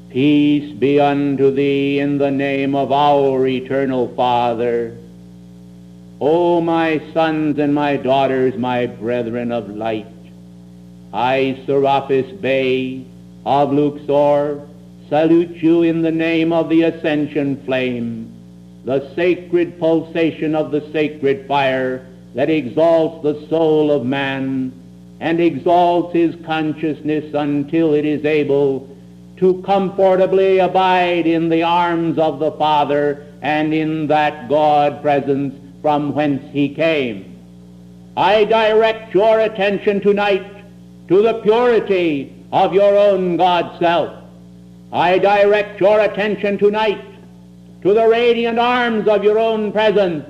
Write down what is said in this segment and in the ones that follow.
Peace be unto thee in the name of our eternal Father. O my sons and my daughters, my brethren of light, I, Serapis Bey of Luxor, salute you in the name of the ascension flame, the sacred pulsation of the sacred fire that exalts the soul of man and exalts his consciousness until it is able to comfortably abide in the arms of the Father and in that God presence from whence he came. I direct your attention tonight to the purity of your own God self. I direct your attention tonight to the radiant arms of your own presence,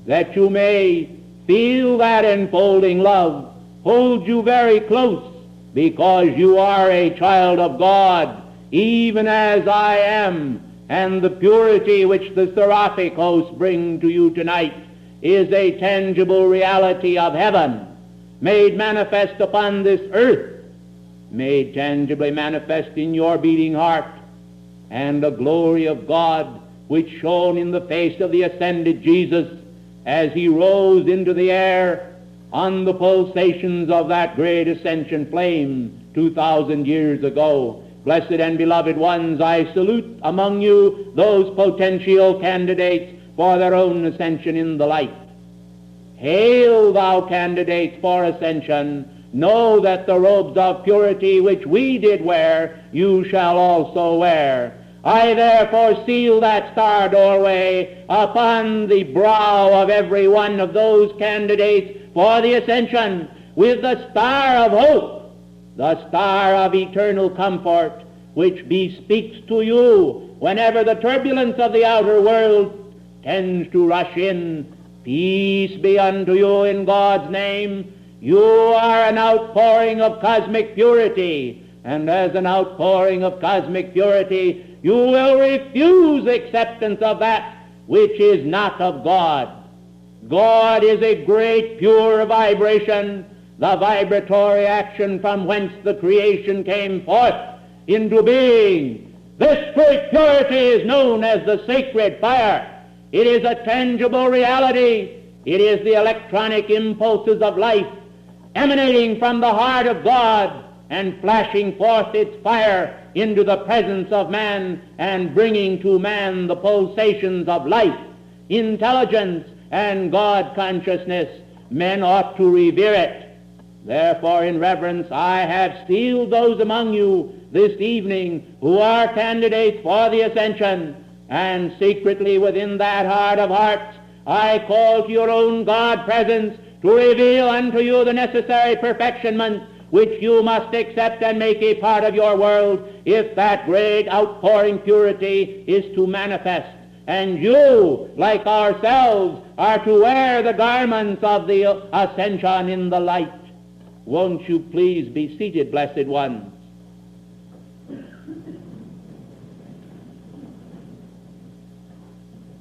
that you may feel that enfolding love hold you very close, because you are a child of God, even as I am, and the purity which the seraphic hosts bring to you tonight is a tangible reality of heaven, made manifest upon this earth, made tangibly manifest in your beating heart, and the glory of God which shone in the face of the ascended Jesus as he rose into the air on the pulsations of that great ascension flame 2,000 years ago. Blessed and beloved ones, I salute among you those potential candidates for their own ascension in the light. Hail, thou candidates for ascension! Know that the robes of purity which we did wear, you shall also wear. I therefore seal that star doorway upon the brow of every one of those candidates for the ascension with the star of hope, the star of eternal comfort, which bespeaks to you whenever the turbulence of the outer world tends to rush in. Peace be unto you in God's name. You are an outpouring of cosmic purity, and as an outpouring of cosmic purity, you will refuse acceptance of that which is not of God. God is a great pure vibration, the vibratory action from whence the creation came forth into being. This great purity is known as the sacred fire. It is a tangible reality. It is the electronic impulses of life emanating from the heart of God and flashing forth its fire into the presence of man and bringing to man the pulsations of life, intelligence, and God consciousness. Men ought to revere it. Therefore, in reverence, I have sealed those among you this evening who are candidates for the ascension, and secretly within that heart of hearts, I call to your own God presence to reveal unto you the necessary perfectionment which you must accept and make a part of your world if that great outpouring purity is to manifest. And you, like ourselves, are to wear the garments of the ascension in the light. Won't you please be seated, blessed ones?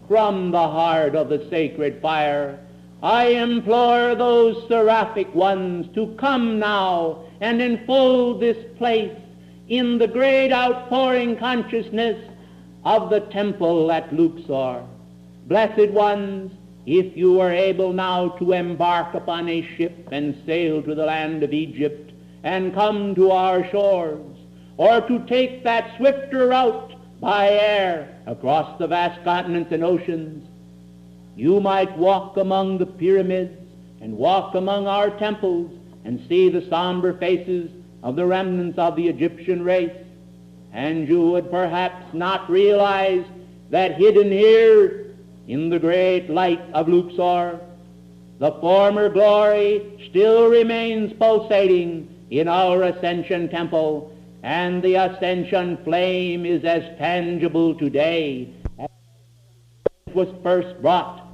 From the heart of the sacred fire, I implore those seraphic ones to come now and enfold this place in the great outpouring consciousness of the temple at Luxor. Blessed ones, if you are able now to embark upon a ship and sail to the land of Egypt and come to our shores, or to take that swifter route by air across the vast continents and oceans, you might walk among the pyramids and walk among our temples and see the somber faces of the remnants of the Egyptian race, and you would perhaps not realize that hidden here in the great light of Luxor, the former glory still remains pulsating in our Ascension Temple, and the Ascension flame is as tangible today as it was first brought.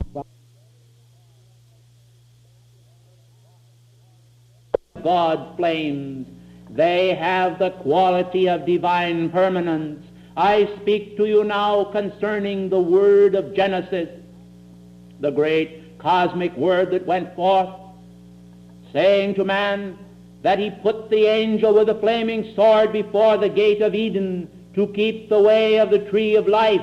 God's flames, they have the quality of divine permanence. I speak to you now concerning the word of Genesis, the great cosmic word that went forth, saying to man that he put the angel with the flaming sword before the gate of Eden to keep the way of the tree of life.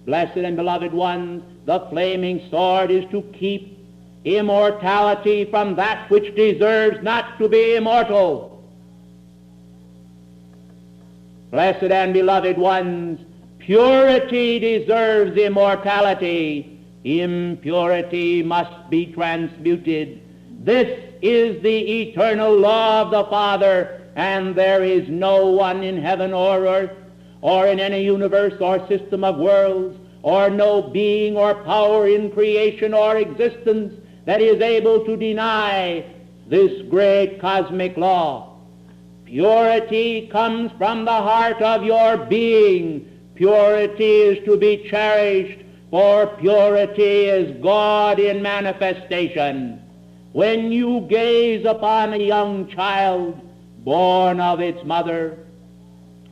Blessed and beloved ones, the flaming sword is to keep immortality from that which deserves not to be immortal. Blessed and beloved ones, purity deserves immortality. Impurity must be transmuted. This is the eternal law of the Father, and there is no one in heaven or earth, or in any universe or system of worlds, or no being or power in creation or existence that is able to deny this great cosmic law. Purity comes from the heart of your being. Purity is to be cherished, for purity is God in manifestation. When you gaze upon a young child born of its mother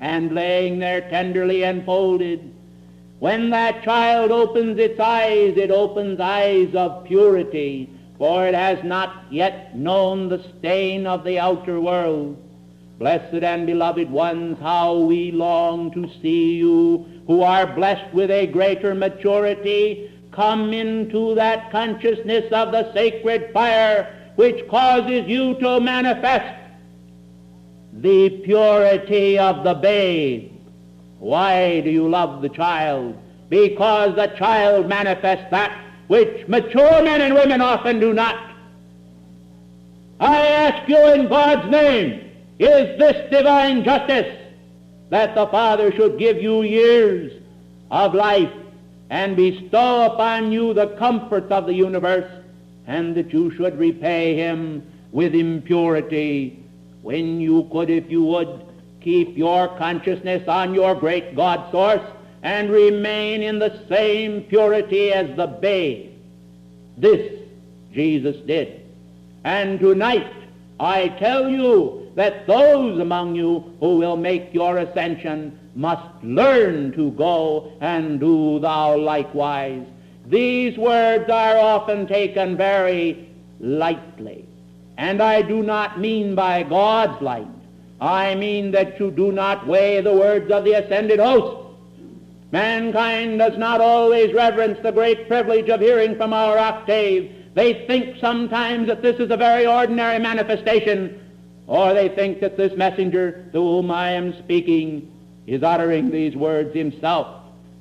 and laying there tenderly enfolded, when that child opens its eyes, it opens eyes of purity, for it has not yet known the stain of the outer world. Blessed and beloved ones, how we long to see you who are blessed with a greater maturity come into that consciousness of the sacred fire which causes you to manifest the purity of the babe. Why do you love the child? Because the child manifests that which mature men and women often do not. I ask you in God's name, is this divine justice that the Father should give you years of life and bestow upon you the comforts of the universe, and that you should repay him with impurity, when you could, if you would, keep your consciousness on your great God source and remain in the same purity as the babe? This Jesus did. And tonight I tell you that those among you who will make your ascension must learn to go and do thou likewise. These words are often taken very lightly, and I do not mean by God's light. I mean that you do not weigh the words of the ascended host. Mankind does not always reverence the great privilege of hearing from our octave. They think sometimes that this is a very ordinary manifestation, or they think that this messenger to whom I am speaking is uttering these words himself.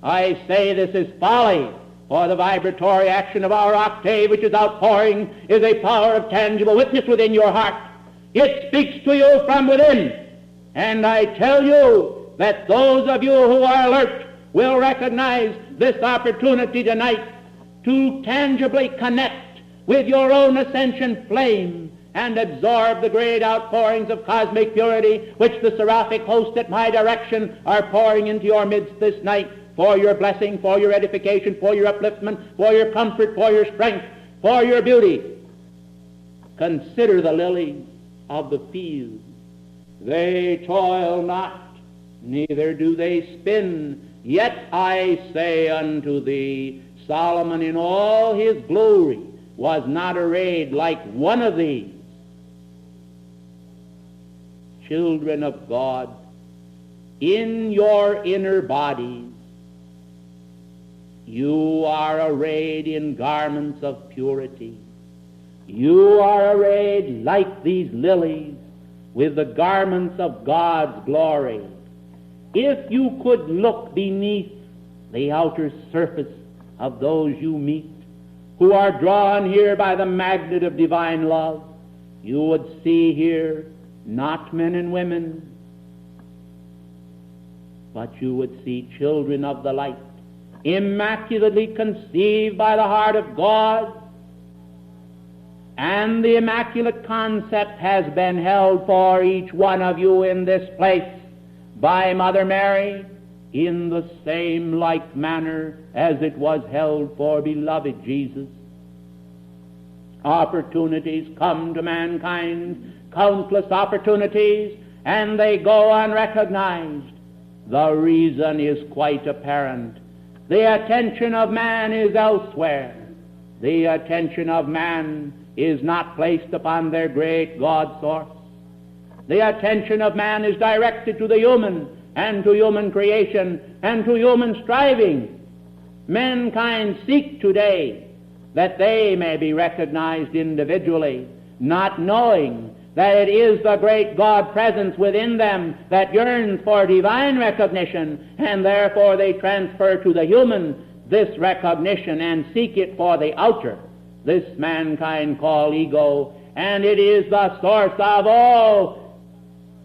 I say this is folly, for the vibratory action of our octave, which is outpouring, is a power of tangible witness within your heart. It speaks to you from within. And I tell you that those of you who are alert will recognize this opportunity tonight to tangibly connect with your own ascension flame and absorb the great outpourings of cosmic purity which the seraphic host at my direction are pouring into your midst this night, for your blessing, for your edification, for your upliftment, for your comfort, for your strength, for your beauty. Consider the lilies of the field. They toil not, neither do they spin. Yet I say unto thee, Solomon in all his glory was not arrayed like one of these. Children of God, in your inner bodies, you are arrayed in garments of purity. You are arrayed like these lilies with the garments of God's glory. If you could look beneath the outer surface of those you meet, who are drawn here by the magnet of divine love, you would see here not men and women, but you would see children of the light, immaculately conceived by the heart of God. And the immaculate concept has been held for each one of you in this place by Mother Mary in the same like manner as it was held for beloved Jesus. Opportunities come to mankind, countless opportunities, and they go unrecognized. The reason is quite apparent. The attention of man is elsewhere. The attention of man is not placed upon their great God source. The attention of man is directed to the human, and to human creation and to human striving. Mankind seek today that they may be recognized individually, not knowing that it is the great God presence within them that yearns for divine recognition, and therefore they transfer to the human this recognition and seek it for the outer. This mankind call ego, and it is the source of all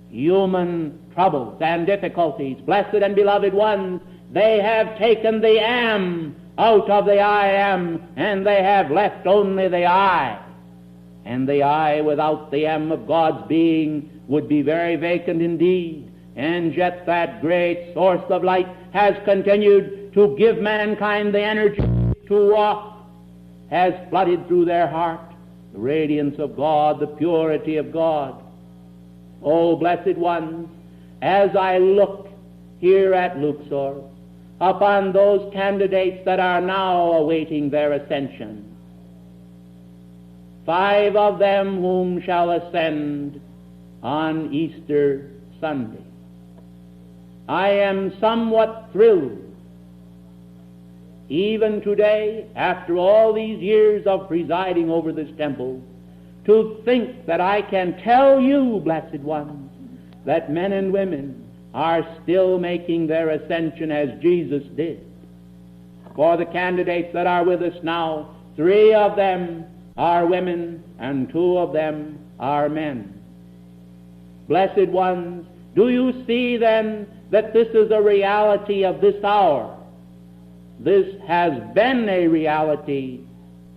human troubles and difficulties. Blessed and beloved ones, they have taken the am out of the I am, and they have left only the I. And the I without the am of God's being would be very vacant indeed. And yet that great source of light has continued to give mankind the energy to walk, has flooded through their heart the radiance of God, the purity of God. Oh, blessed ones, as I look here at Luxor upon those candidates that are now awaiting their ascension, 5 of them whom shall ascend on Easter Sunday, I am somewhat thrilled even today, after all these years of presiding over this temple, to think that I can tell you, blessed ones, that men and women are still making their ascension as Jesus did. For the candidates that are with us now, 3 of them are women and 2 of them are men. Blessed ones, do you see then that this is a reality of this hour? This has been a reality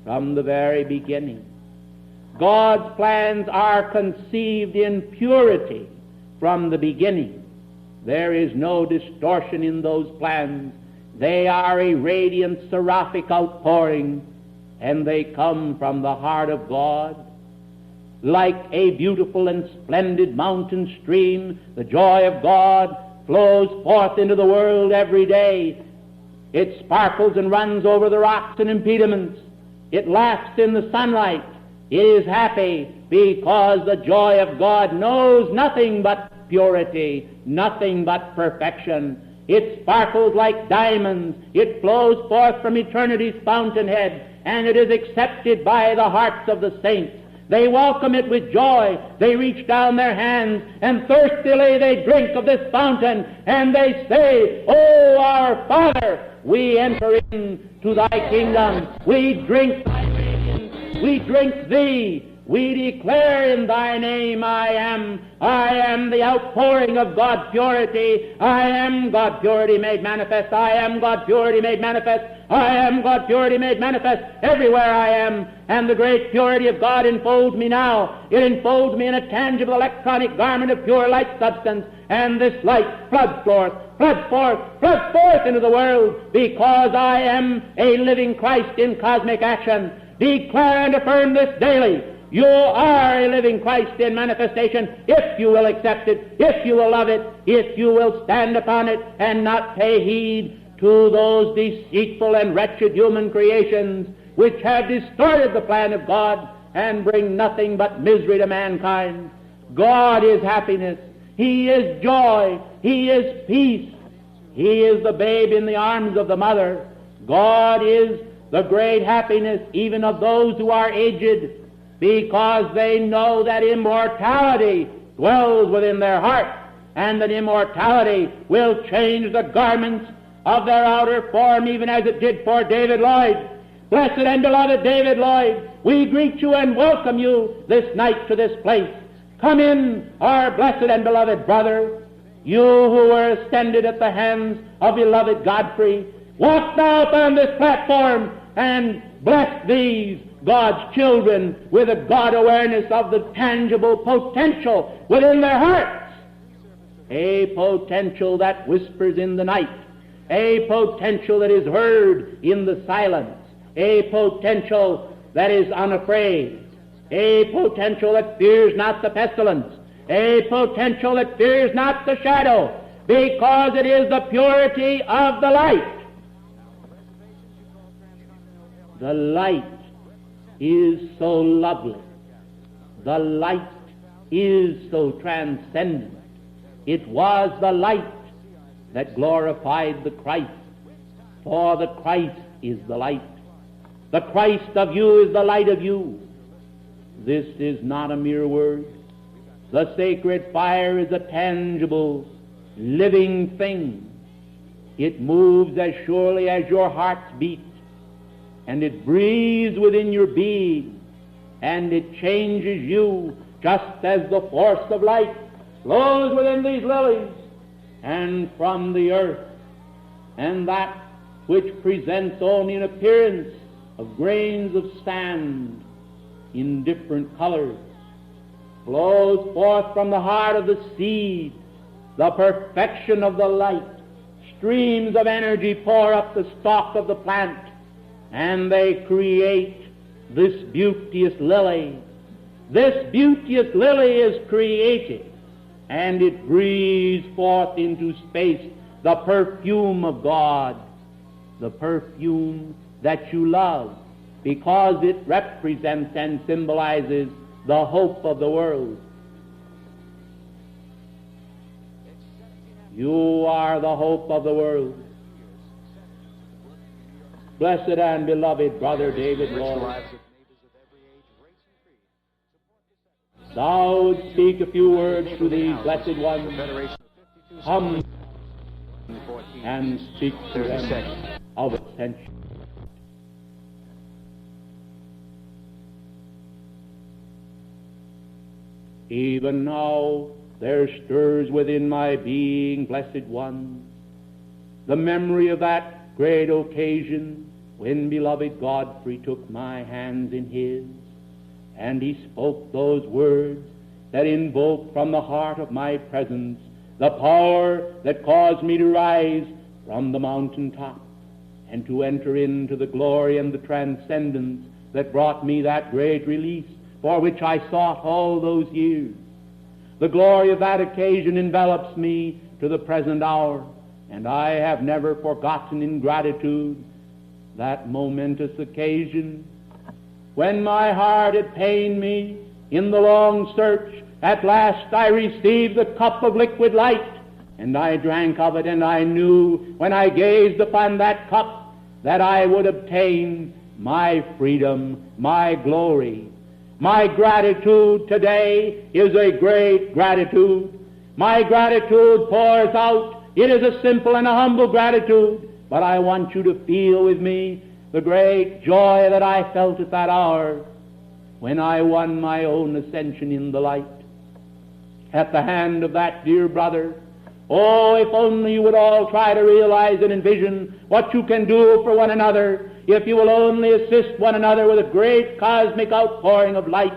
from the very beginning. God's plans are conceived in purity from the beginning. There is no distortion in those plans. They are a radiant seraphic outpouring, and they come from the heart of God. Like a beautiful and splendid mountain stream, the joy of God flows forth into the world every day. It sparkles and runs over the rocks and impediments. It laughs in the sunlight. It is happy because the joy of God knows nothing but purity, nothing but perfection. It sparkles like diamonds. It flows forth from eternity's fountainhead, and it is accepted by the hearts of the saints. They welcome it with joy. They reach down their hands, and thirstily they drink of this fountain, and they say, "O our Father, we enter into thy kingdom. We drink thy radiance. We drink thee. We declare in thy name, I am the outpouring of God's purity. I am God purity made manifest. I am God purity made manifest. I am God purity made manifest everywhere I am. And the great purity of God enfolds me now. It enfolds me in a tangible electronic garment of pure light substance. And this light floods forth into the world, because I am a living Christ in cosmic action. Declare and affirm this daily. You are a living Christ in manifestation, if you will accept it, if you will love it, if you will stand upon it and not pay heed to those deceitful and wretched human creations which have distorted the plan of God and bring nothing but misery to mankind. God is happiness. He is joy. He is peace. He is the babe in the arms of the mother. God is the great happiness even of those who are aged, because they know that immortality dwells within their heart, and that immortality will change the garments of their outer form, even as it did for David Lloyd. Blessed and beloved David Lloyd, we greet you and welcome you this night to this place. Come in, our blessed and beloved brother, you who were ascended at the hands of beloved Godfrey. Walk now upon this platform and bless these God's children with a God awareness of the tangible potential within their hearts. A potential that whispers in the night. A potential that is heard in the silence. A potential that is unafraid. A potential that fears not the pestilence. A potential that fears not the shadow, because it is the purity of the light. The light is so lovely. The light is so transcendent. It was the light that glorified the Christ, for the Christ is the light. The Christ of you is the light of you. This is not a mere word. The sacred fire is a tangible, living thing. It moves as surely as your heart's beat, and it breathes within your being, and it changes you just as the force of light flows within these lilies and from the earth, and that which presents only an appearance of grains of sand in different colors flows forth from the heart of the seed, the perfection of the light. Streams of energy pour up the stalk of the plant, and they create this beauteous lily. This beauteous lily is created, and it breathes forth into space the perfume of God, the perfume that you love, because it represents and symbolizes the hope of the world. You are the hope of the world. Blessed and beloved Brother David Lloyd, thou would speak a few words to these blessed ones. Come and speak to them of ascension. Even now there stirs within my being, blessed one, the memory of that great occasion when beloved Godfrey took my hands in his, and he spoke those words that invoked from the heart of my presence the power that caused me to rise from the mountain top and to enter into the glory and the transcendence that brought me that great release for which I sought all those years. The glory of that occasion envelops me to the present hour, and I have never forgotten in gratitude that momentous occasion when my heart had pained me in the long search. At last I received the cup of liquid light, and I drank of it, and I knew when I gazed upon that cup that I would obtain my freedom, my glory. My gratitude today is a great gratitude. My gratitude pours out. It is a simple and a humble gratitude, but I want you to feel with me the great joy that I felt at that hour when I won my own ascension in the light at the hand of that dear brother. Oh, if only you would all try to realize and envision what you can do for one another if you will only assist one another with a great cosmic outpouring of light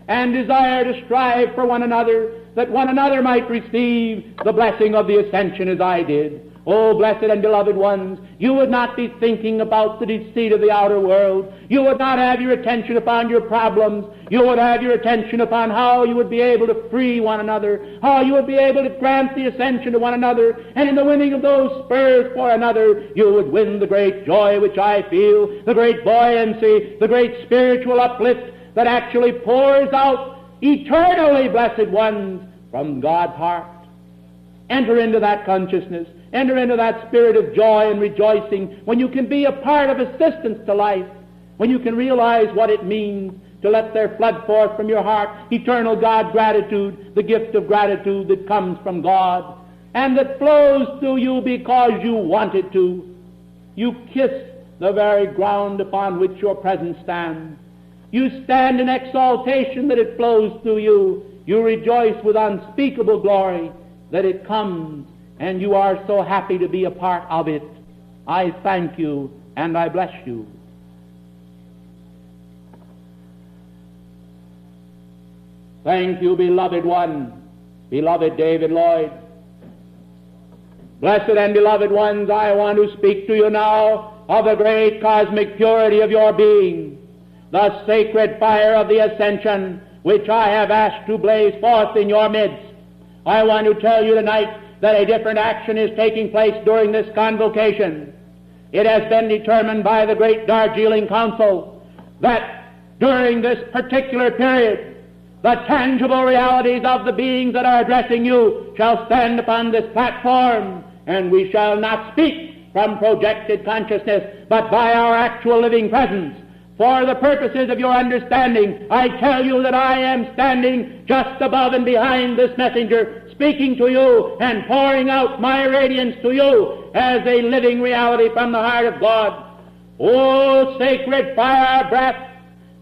and desire to strive for one another, that one another might receive the blessing of the ascension as I did. Oh, blessed and beloved ones, you would not be thinking about the deceit of the outer world. You would not have your attention upon your problems. You would have your attention upon how you would be able to free one another, how you would be able to grant the ascension to one another, and in the winning of those spurs for another, you would win the great joy which I feel, the great buoyancy, the great spiritual uplift that actually pours out eternally, blessed ones, from God's heart. Enter into that consciousness. Enter into that spirit of joy and rejoicing when you can be a part of assistance to life, when you can realize what it means to let there flood forth from your heart eternal God gratitude, the gift of gratitude that comes from God and that flows through you because you want it to. You kiss the very ground upon which your presence stands. You stand in exaltation that it flows through you. You rejoice with unspeakable glory that it comes, and you are so happy to be a part of it. I thank you and I bless you. Thank you, beloved one, beloved David Lloyd. Blessed and beloved ones, I want to speak to you now of the great cosmic purity of your being, the sacred fire of the ascension which I have asked to blaze forth in your midst. I want to tell you tonight that a different action is taking place during this convocation. It has been determined by the great Darjeeling Council that during this particular period, the tangible realities of the beings that are addressing you shall stand upon this platform, and we shall not speak from projected consciousness, but by our actual living presence. For the purposes of your understanding, I tell you that I am standing just above and behind this messenger, speaking to you and pouring out my radiance to you as a living reality from the heart of God. O sacred fire breath,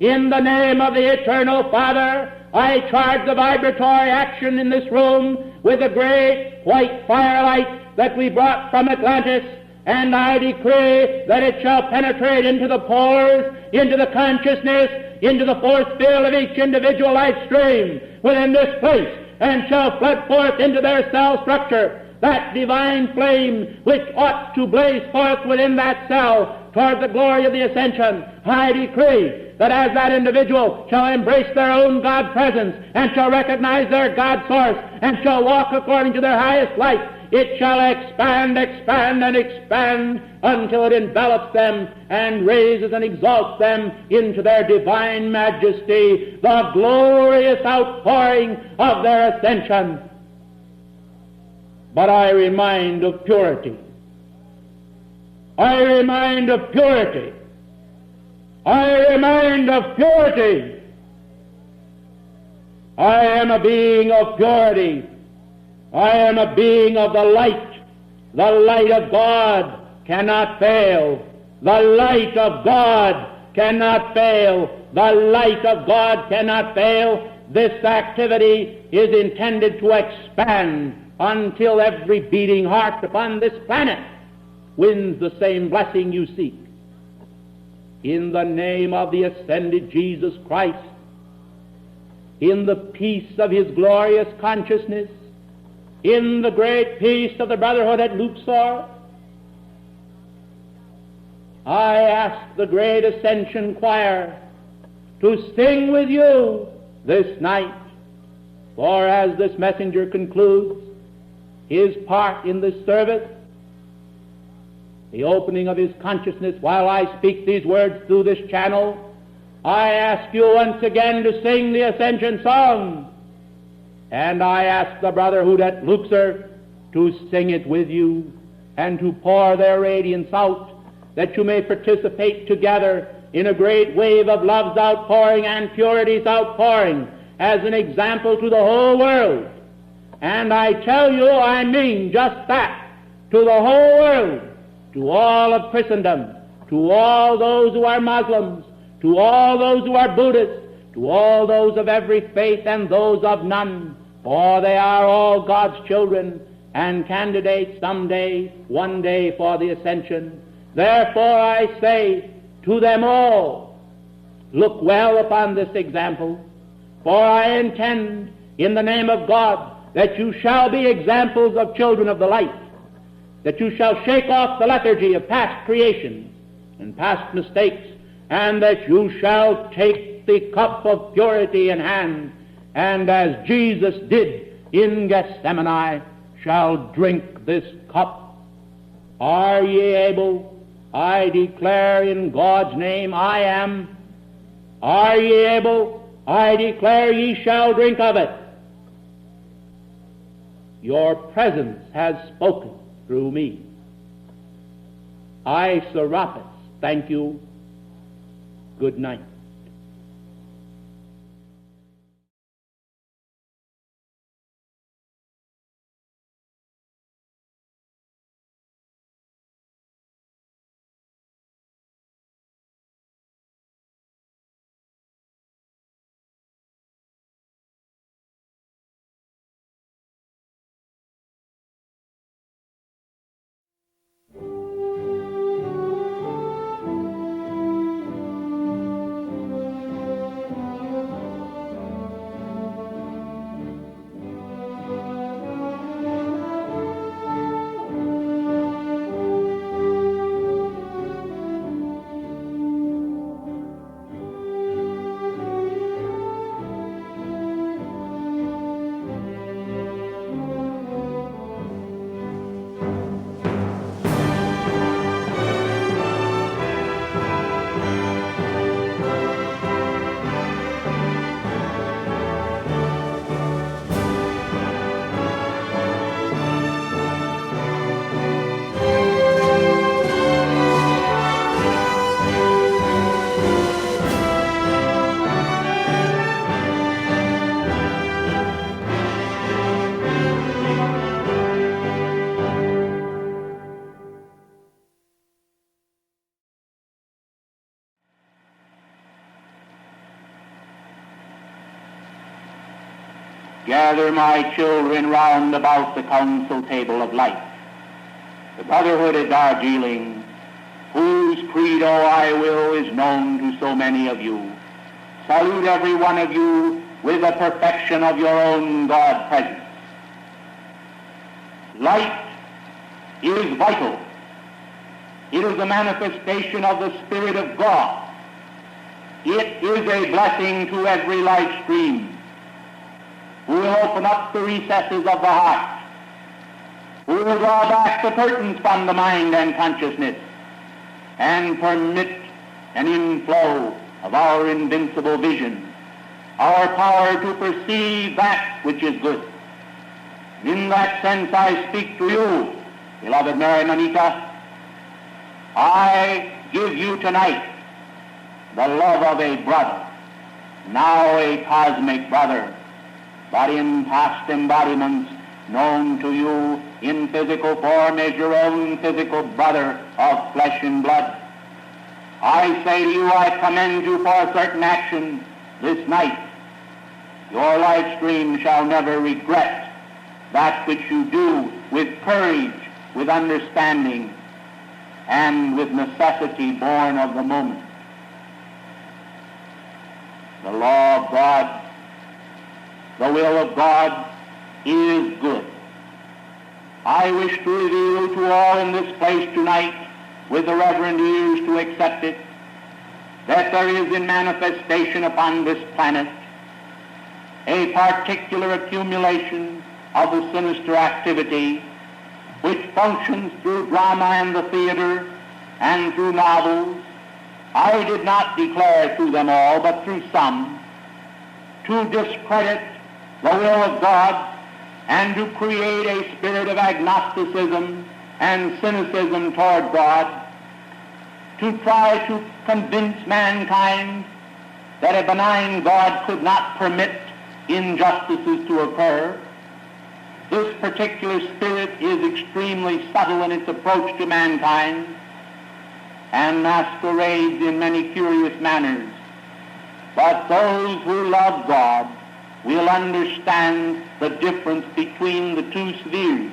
in the name of the Eternal Father, I charge the vibratory action in this room with the great white firelight that we brought from Atlantis, and I decree that it shall penetrate into the pores, into the consciousness, into the force field of each individual life stream within this place, and shall flood forth into their cell structure that divine flame which ought to blaze forth within that cell toward the glory of the ascension. I decree that as that individual shall embrace their own God presence and shall recognize their God source and shall walk according to their highest light, it shall expand, expand, and expand until it envelops them and raises and exalts them into their divine majesty, the glorious outpouring of their ascension. But I remind of purity. I remind of purity. I remind of purity. I am a being of purity. I am a being of the light. The light of God cannot fail. The light of God cannot fail. The light of God cannot fail. This activity is intended to expand until every beating heart upon this planet wins the same blessing you seek. In the name of the ascended Jesus Christ, in the peace of his glorious consciousness, in the great peace of the brotherhood at Luxor, I ask the great Ascension Choir to sing with you this night. For as this messenger concludes his part in this service, the opening of his consciousness while I speak these words through this channel, I ask you once again to sing the Ascension Song. And I ask the brotherhood at Luxor to sing it with you and to pour their radiance out, that you may participate together in a great wave of love's outpouring and purity's outpouring as an example to the whole world. And I tell you, I mean just that, to the whole world, to all of Christendom, to all those who are Muslims, to all those who are Buddhists, to all those of every faith and those of none, for they are all God's children and candidates someday, one day for the ascension. Therefore I say to them all, look well upon this example, for I intend in the name of God that you shall be examples of children of the light, that you shall shake off the lethargy of past creations and past mistakes, and that you shall take the cup of purity in hand, and as Jesus did in Gethsemane, shall drink this cup. Are ye able? I declare in God's name I am. Are ye able? I declare ye shall drink of it. Your presence has spoken through me. I, Serapis, thank you. Good night. Gather, my children, round about the council table of life. The Brotherhood at Darjeeling, whose credo I will is known to so many of you. Salute every one of you with the perfection of your own God presence. Light is vital. It is a manifestation of the Spirit of God. It is a blessing to every life stream who will open up the recesses of the heart, who will draw back the curtains from the mind and consciousness and permit an inflow of our invincible vision, our power to perceive that which is good. In that sense I speak to you, beloved Mary Monita. I give you tonight the love of a brother, now a cosmic brother, but in past embodiments known to you in physical form as your own physical brother of flesh and blood. I say to you, I commend you for a certain action this night. Your life stream shall never regret that which you do with courage, with understanding, and with necessity born of the moment. The law of God, the will of God is good. I wish to reveal to all in this place tonight, with the reverent ears to accept it, that there is in manifestation upon this planet a particular accumulation of the sinister activity which functions through drama and the theater and through novels. I did not declare through them all, but through some, to discredit the will of God and to create a spirit of agnosticism and cynicism toward God, to try to convince mankind that a benign God could not permit injustices to occur. This particular spirit is extremely subtle in its approach to mankind and masquerades in many curious manners. But those who love God will understand the difference between the two spheres.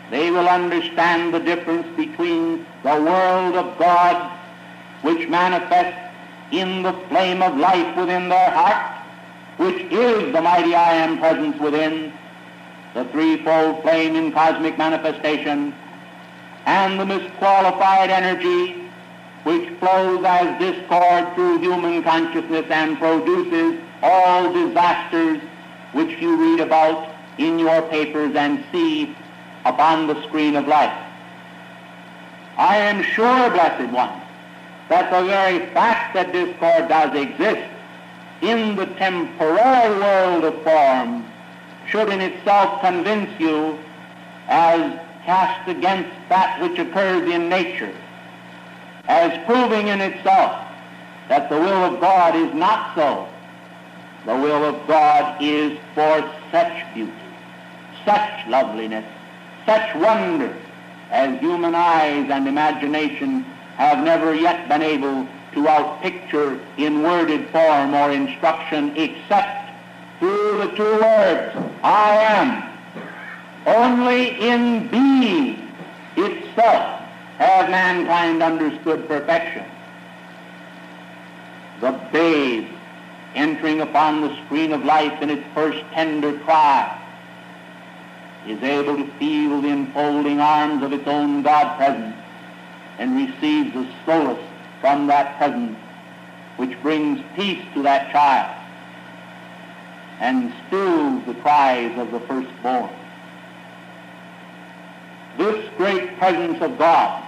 They will understand the difference between the world of God, which manifests in the flame of life within their heart, which is the mighty I Am presence within, the threefold flame in cosmic manifestation, and the misqualified energy which flows as discord through human consciousness and produces all disasters which you read about in your papers and see upon the screen of life. I am sure, blessed one, that the very fact that discord does exist in the temporary world of form should in itself convince you, as cast against that which occurs in nature, as proving in itself that the will of God is not so. The will of God is for such beauty, such loveliness, such wonder as human eyes and imagination have never yet been able to outpicture in worded form or instruction, except through the two words, I am. Only in being itself has mankind understood perfection. The babe entering upon the screen of life in its first tender cry is able to feel the enfolding arms of its own God presence and receives a solace from that presence which brings peace to that child and stills the cries of the firstborn. This great presence of God,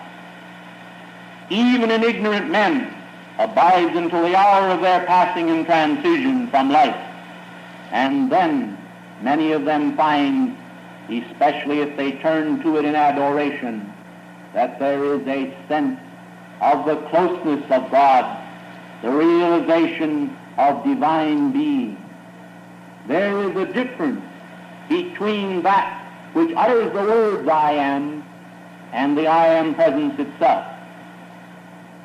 even in ignorant men, abides until the hour of their passing and transition from life. And then many of them find, especially if they turn to it in adoration, that there is a sense of the closeness of God, the realization of divine being. There is a difference between that which utters the words I am and the I Am presence itself.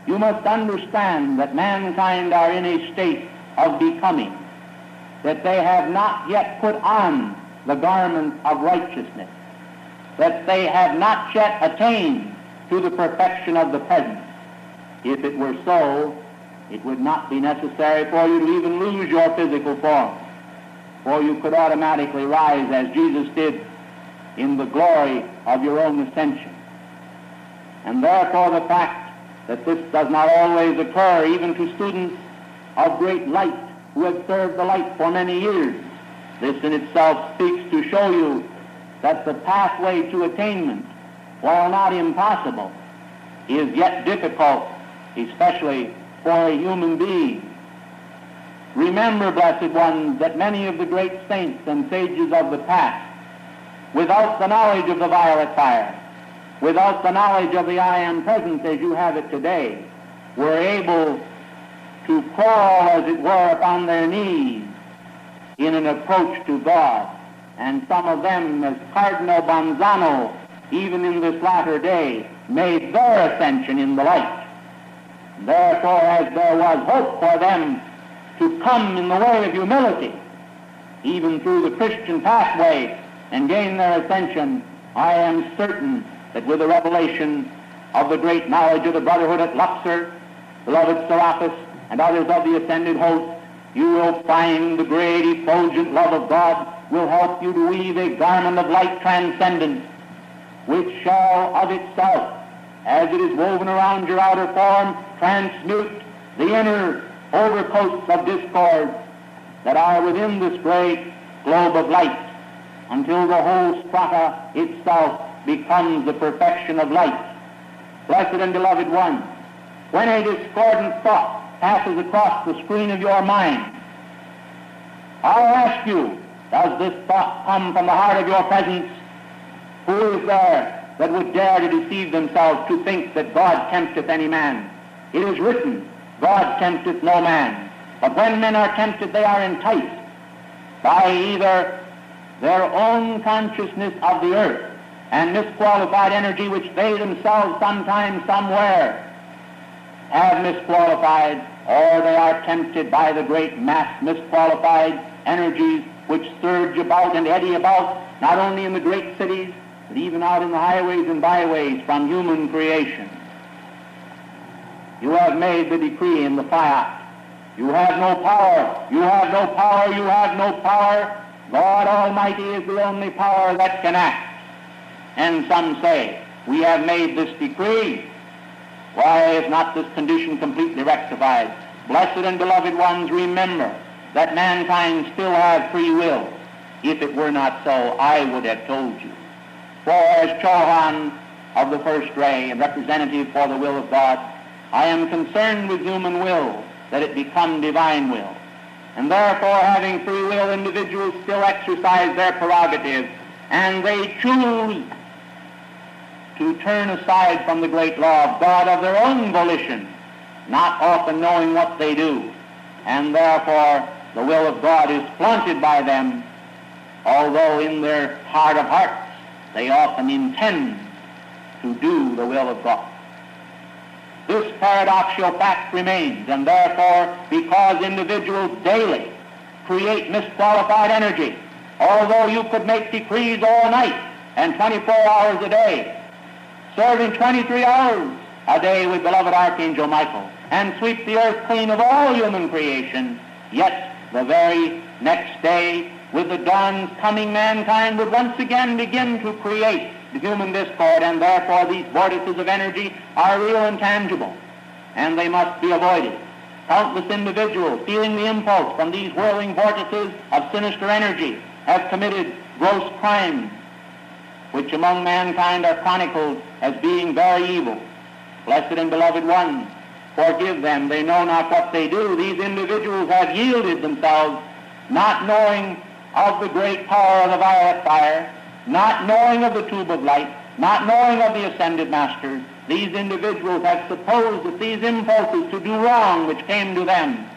You must understand that mankind are in a state of becoming, that they have not yet put on the garment of righteousness, that they have not yet attained to the perfection of the present. If it were so, it would not be necessary for you to even lose your physical form, for you could automatically rise as Jesus did in the glory of your own ascension. And therefore the fact that this does not always occur even to students of great light who have served the light for many years, this in itself speaks to show you that the pathway to attainment, while not impossible, is yet difficult, especially for a human being. Remember, blessed ones, that many of the great saints and sages of the past, without the knowledge of the violet fire, without the knowledge of the I Am Present as you have it today, were able to crawl, as it were, upon their knees in an approach to God. And some of them, as Cardinal Bonzano, even in this latter day, made their ascension in the light. Therefore, as there was hope for them to come in the way of humility, even through the Christian pathway, and gain their ascension, I am certain that with the revelation of the great knowledge of the brotherhood at Luxor, beloved Serapis, and others of the ascended host, you will find the great effulgent love of God will help you to weave a garment of light transcendent, which shall of itself, as it is woven around your outer form, transmute the inner overcoats of discord that are within this great globe of light, until the whole strata itself becomes the perfection of light. Blessed and beloved one, when a discordant thought passes across the screen of your mind, I'll ask you, does this thought come from the heart of your presence? Who is there that would dare to deceive themselves to think that God tempteth any man? It is written, God tempteth no man. But when men are tempted, they are enticed by either their own consciousness of the earth and misqualified energy which they themselves sometime, somewhere have misqualified, or they are tempted by the great mass misqualified energies which surge about and eddy about, not only in the great cities, but even out in the highways and byways from human creation. You have made the decree in the fiat. You have no power. You have no power. You have no power. God Almighty is the only power that can act. And some say, we have made this decree. Why is not this condition completely rectified? Blessed and beloved ones, remember that mankind still have free will. If it were not so, I would have told you. For as Chohan of the first ray and representative for the will of God, I am concerned with human will, that it become divine will. And therefore, having free will, individuals still exercise their prerogative, and they choose to turn aside from the great law of God of their own volition, not often knowing what they do. And therefore, the will of God is flaunted by them, although in their heart of hearts they often intend to do the will of God. This paradoxical fact remains, and therefore, because individuals daily create misqualified energy, although you could make decrees all night and 24 hours a day, serving 23 hours a day with beloved Archangel Michael, and sweep the earth clean of all human creation, yet the very next day, with the dawn's coming, mankind would once again begin to create the human discord, and therefore these vortices of energy are real and tangible, and they must be avoided. Countless individuals, feeling the impulse from these whirling vortices of sinister energy, have committed gross crimes, which among mankind are chronicled as being very evil. Blessed and beloved ones, forgive them, they know not what they do. These individuals have yielded themselves, not knowing of the great power of the violet fire, not knowing of the tube of light, not knowing of the ascended masters. These individuals have supposed that these impulses to do wrong which came to them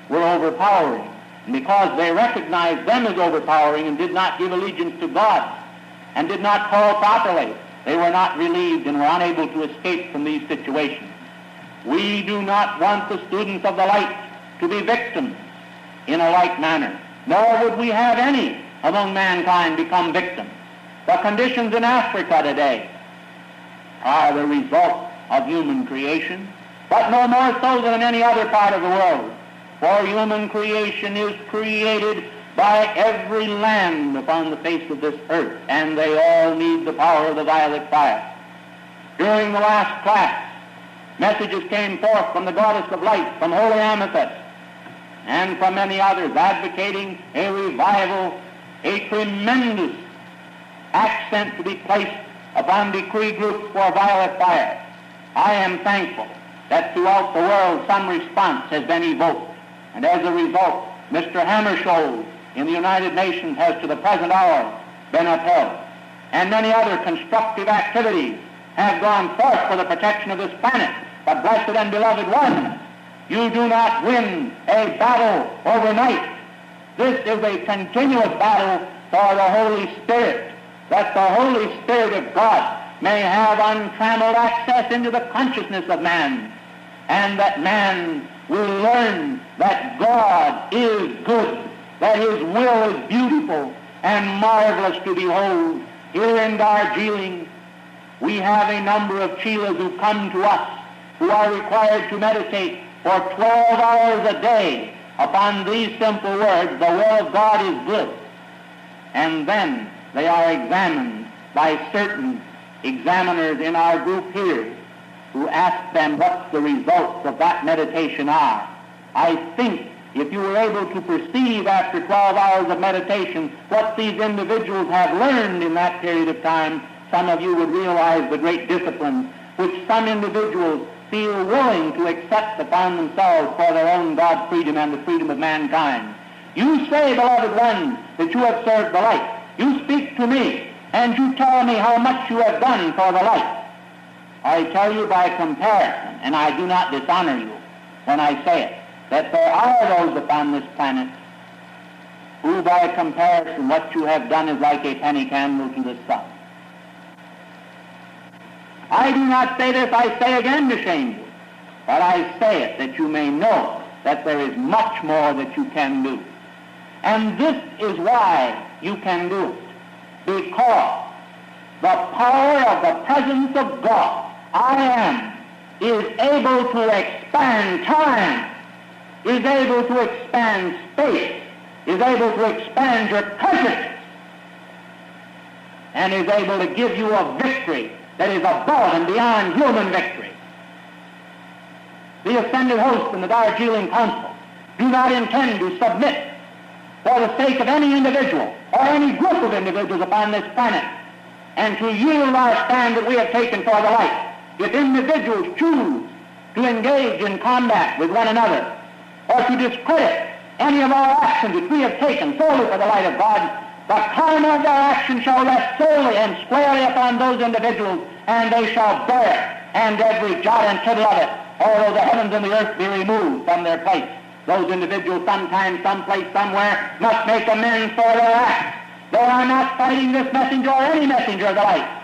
were overpowering. And because they recognized them as overpowering and did not give allegiance to God and did not call properly, they were not relieved and were unable to escape from these situations. We do not want the students of the light to be victims in a like manner. nor would we have any among mankind become victims. The conditions in Africa today are the result of human creation, but no more so than in any other part of the world. For human creation is created by every land upon the face of this earth, and they all need the power of the violet fire. During the last class, messages came forth from the goddess of light, from holy Amethyst, and from many others, advocating a revival, a tremendous accent to be placed upon decree groups for violet fire. I am thankful that throughout the world some response has been evoked, and as a result, Mr. Hammarskjöld in the United Nations has to the present hour been upheld, and many other constructive activities have gone forth for the protection of this planet. But blessed and beloved ones, you do not win a battle overnight. This is a continuous battle for the Holy Spirit, that the Holy Spirit of God may have untrammeled access into the consciousness of man, and that man will learn that God is good, that his will is beautiful and marvelous to behold. Here in Darjeeling, we have a number of chelas who come to us who are required to meditate for 12 hours a day upon these simple words, the will of God is good. And then they are examined by certain examiners in our group here who ask them what the results of that meditation are. I think if you were able to perceive after 12 hours of meditation what these individuals have learned in that period of time, some of you would realize the great discipline which some individuals feel willing to accept upon themselves for their own God freedom and the freedom of mankind. You say, beloved ones, that you have served the light. You speak to me, and you tell me how much you have done for the light. I tell you by comparison, and I do not dishonor you when I say it, that there are those upon this planet who by comparison what you have done is like a penny candle to the sun. I do not say this, I say again to shame you, but I say it that you may know that there is much more that you can do. And this is why you can do it, because the power of the presence of God, I am, is able to expand time, is able to expand space, is able to expand your consciousness, and is able to give you a victory that is above and beyond human victory. The ascended host and the Darjeeling Council do not intend to submit for the sake of any individual or any group of individuals upon this planet and to yield our stand that we have taken for the light. If individuals choose to engage in combat with one another or to discredit any of our actions that we have taken solely for the light of God, the karma of their action shall rest solely and squarely upon those individuals, and they shall bear, and every jot and tittle of it, although the heavens and the earth be removed from their place. Those individuals sometime, someplace, somewhere must make amends for their acts. They are not fighting this messenger or any messenger of the light.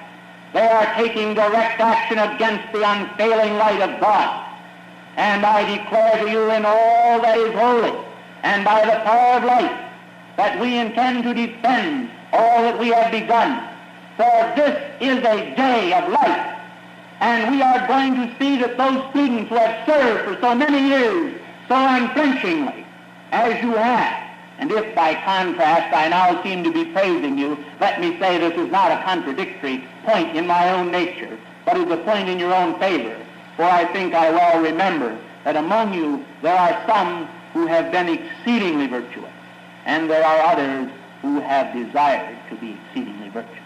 They are taking direct action against the unfailing light of God. And I declare to you in all that is holy and by the power of light that we intend to defend all that we have begun. For this is a day of light, and we are going to see that those students who have served for so many years so unflinchingly as you have, and if by contrast I now seem to be praising you, let me say this is not a contradictory point in my own nature, but is a point in your own favor. For I think I well remember that among you there are some who have been exceedingly virtuous, and there are others who have desired to be exceedingly virtuous.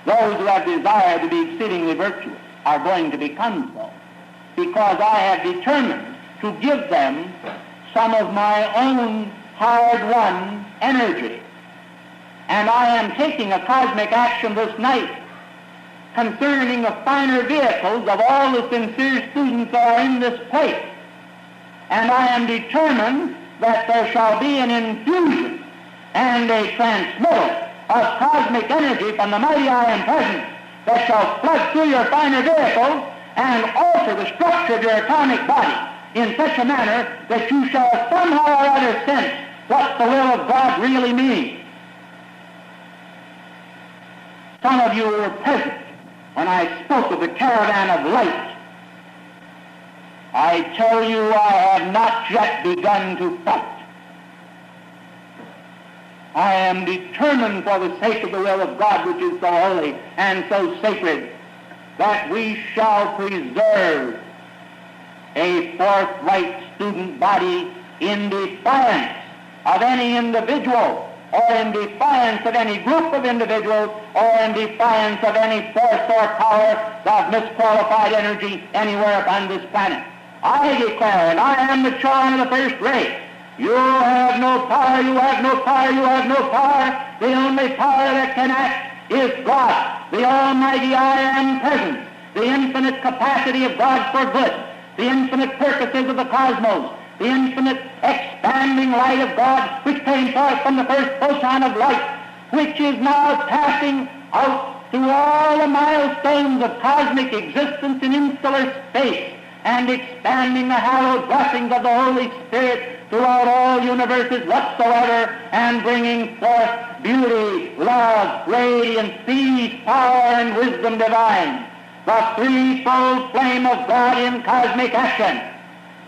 Those who have desired to be exceedingly virtuous are going to become so, because I have determined to give them some of my own hard-won energy. And I am taking a cosmic action this night concerning the finer vehicles of all the sincere students that are in this place. And I am determined that there shall be an infusion and a transmittal of cosmic energy from the mighty I Am Present that shall flood through your finer vehicles and alter the structure of your atomic body in such a manner that you shall somehow or other sense what the will of God really means. Some of you were present when I spoke of the caravan of light. I tell you, I have not yet begun to fight. I am determined for the sake of the will of God, which is so holy and so sacred, that we shall preserve a forthright student body in defiance of any individual, or in defiance of any group of individuals, or in defiance of any force or power of misqualified energy anywhere upon this planet. I declare, and I am the chosen of the first race, you have no power, you have no power, you have no power. The only power that can act is God, the almighty I am presence, the infinite capacity of God for good, the infinite purposes of the cosmos, the infinite expanding light of God which came forth from the first photon of light, which is now passing out through all the milestones of cosmic existence in insular space and expanding the hallowed blessings of the Holy Spirit throughout all universes whatsoever, and bringing forth beauty, love, radiance, peace, power, and wisdom divine, the threefold flame of God in cosmic action.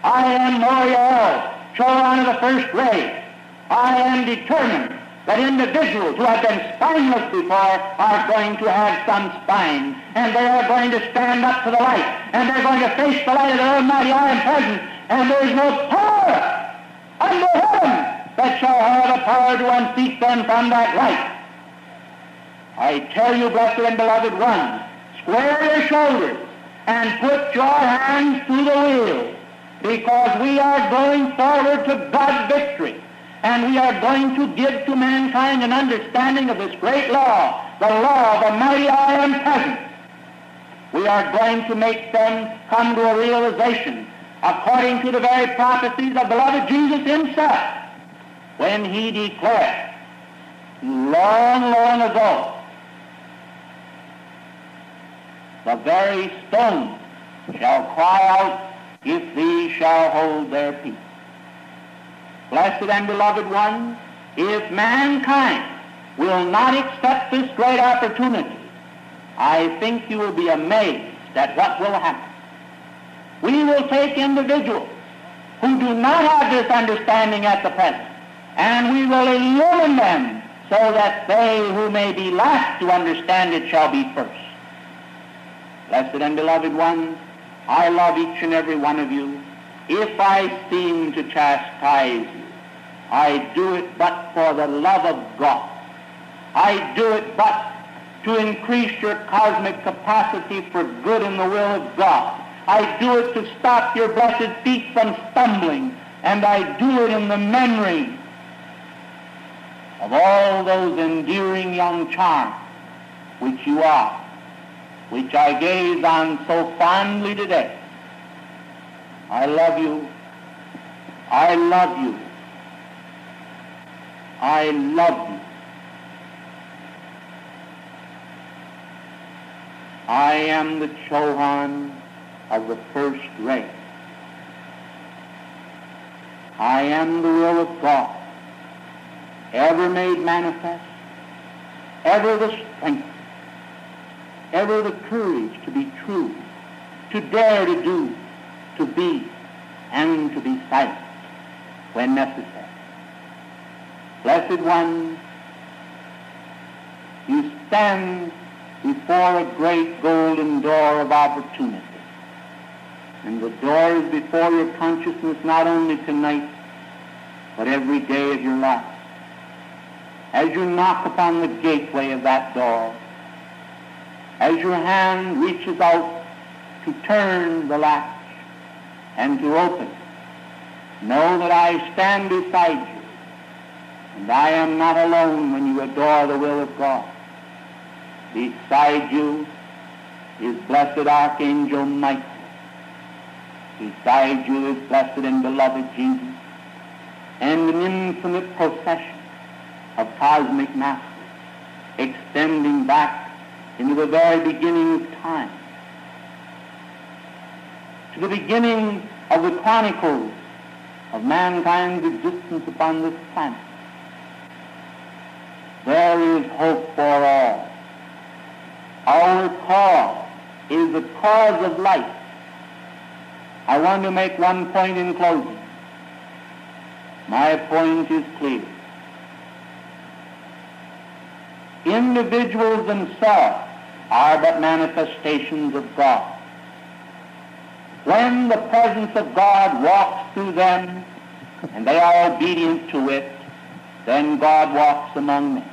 I am Moriel, chosen of the first race. I am determined that individuals who have been spineless before are going to have some spine, and they are going to stand up to the light, and they're going to face the light of the Almighty I am present, and there is no power under heaven that shall have the power to unseat them from that light. I tell you, blessed and beloved ones, square your shoulders and put your hands to the wheel, because we are going forward to God's victory, and we are going to give to mankind an understanding of this great law, the law of the mighty I am present. We are going to make them come to a realization according to the very prophecies of beloved Jesus himself, when he declared long, long ago, the very stones shall cry out if these shall hold their peace. Blessed and beloved ones, if mankind will not accept this great opportunity, I think you will be amazed at what will happen. We will take individuals who do not have this understanding at the present, and we will illumine them so that they who may be last to understand it shall be first. Blessed and beloved ones, I love each and every one of you. If I seem to chastise you, I do it but for the love of God. I do it but to increase your cosmic capacity for good in the will of God. I do it to stop your blessed feet from stumbling, and I do it in the memory of all those endearing young charms which you are, which I gaze on so fondly today. I love you. I love you. I love you. I am the chosen of the first race. I am the will of God, ever made manifest, ever the strength, ever the courage to be true, to dare to do, to be, and to be silent when necessary. Blessed ones, you stand before a great golden door of opportunity. And the door is before your consciousness not only tonight, but every day of your life. As you knock upon the gateway of that door, as your hand reaches out to turn the latch and to open, know that I stand beside you, and I am not alone when you adore the will of God. Beside you is blessed Archangel Michael. Beside you is blessed and beloved Jesus, and an infinite procession of cosmic masters extending back into the very beginning of time, to the beginning of the chronicles of mankind's existence upon this planet, there is hope for all. Our cause is the cause of life. I want to make one point in closing. My point is clear. Individuals themselves are but manifestations of God. When the presence of God walks through them and they are obedient to it, then God walks among them.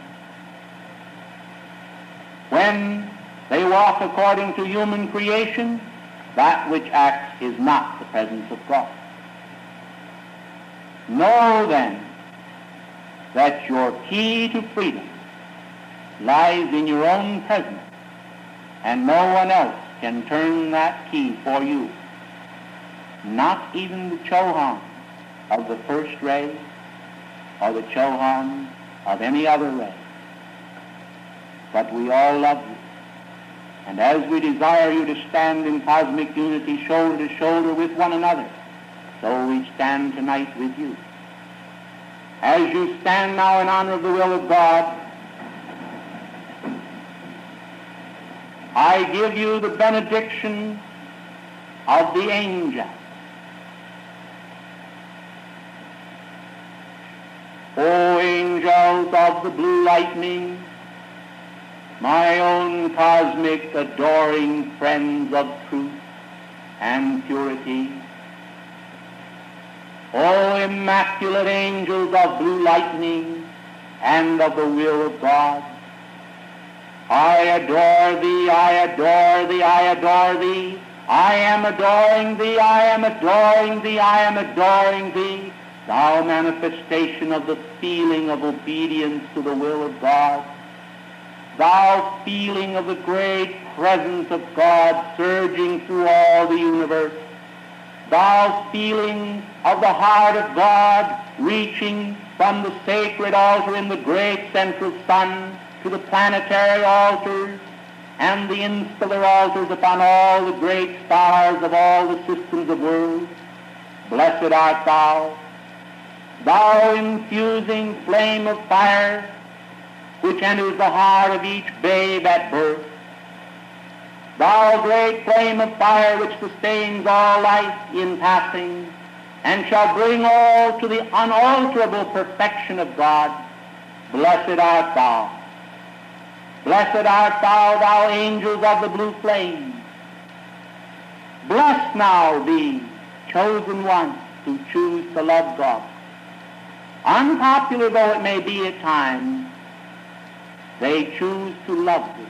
When they walk according to human creation, that which acts is not the presence of God. Know then that your key to freedom lies in your own presence, and no one else can turn that key for you. Not even the Chohan of the first ray or the Chohan of any other ray. But we all love you. And as we desire you to stand in cosmic unity shoulder to shoulder with one another, so we stand tonight with you. As you stand now in honor of the will of God, I give you the benediction of the angel. O angels of the blue lightning, my own cosmic adoring friends of truth and purity, O immaculate angels of blue lightning and of the will of God, I adore thee, I adore thee, I adore thee. I am adoring thee, I am adoring thee, I am adoring thee, thou manifestation of the feeling of obedience to the will of God, thou feeling of the great presence of God surging through all the universe, thou feeling of the heart of God reaching from the sacred altar in the great central sun to the planetary altars and the insular altars upon all the great stars of all the systems of worlds. Blessed art thou, thou infusing flame of fire, which enters the heart of each babe at birth. Thou great flame of fire which sustains all life in passing, and shall bring all to the unalterable perfection of God. Blessed art thou. Blessed art thou, thou angels of the blue flame. Bless now thee, chosen ones who choose to love God. Unpopular though it may be at times, they choose to love thee.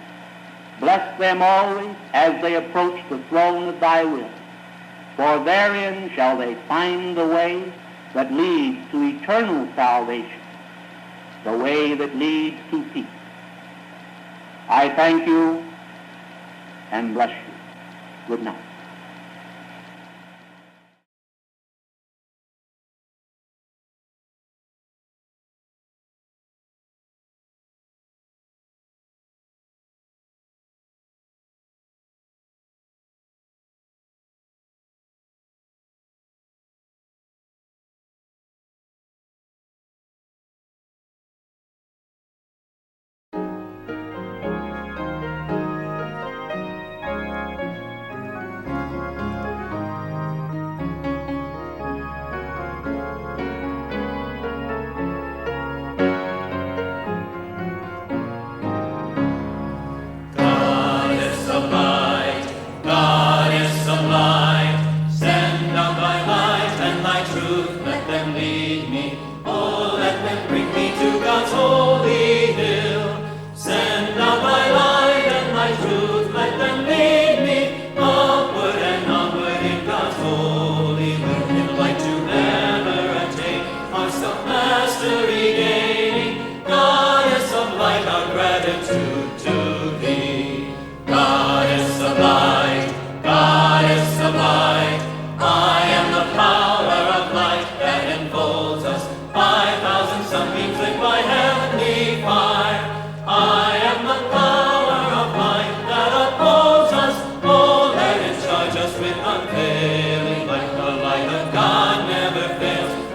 Bless them always as they approach the throne of thy will, for therein shall they find the way that leads to eternal salvation, the way that leads to peace. I thank you and bless you. Good night. Unfailing, like the light of God never fails.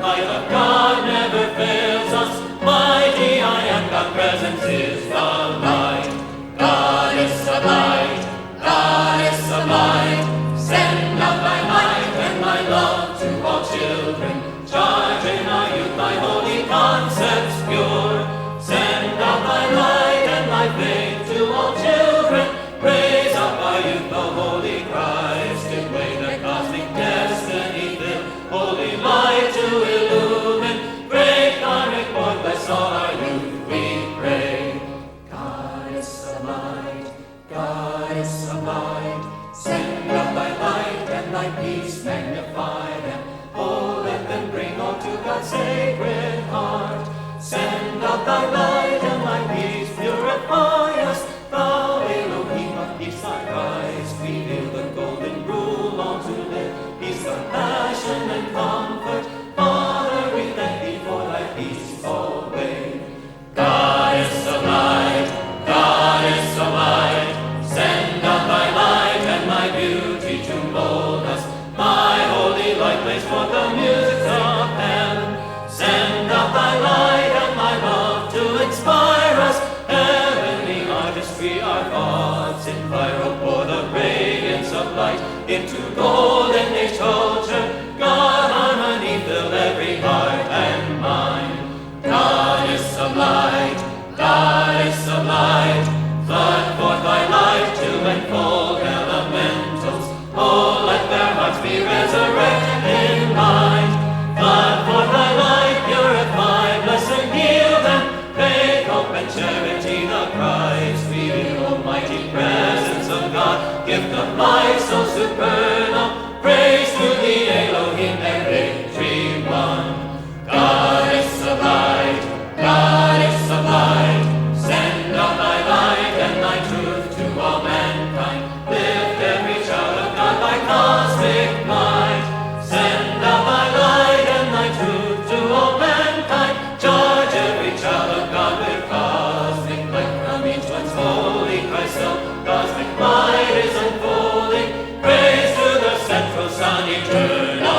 gift of life so supernal. Praise to the Elohim, their victory won. God is sublime, God is sublime. Send out thy light and thy truth to all mankind. Lift every child of God by cosmic might. Send out thy light and thy truth to all mankind. Charge every child of God with cosmic light. From each one's holy Christ self, cosmic light is unfolding. Praise to the central sun eternally.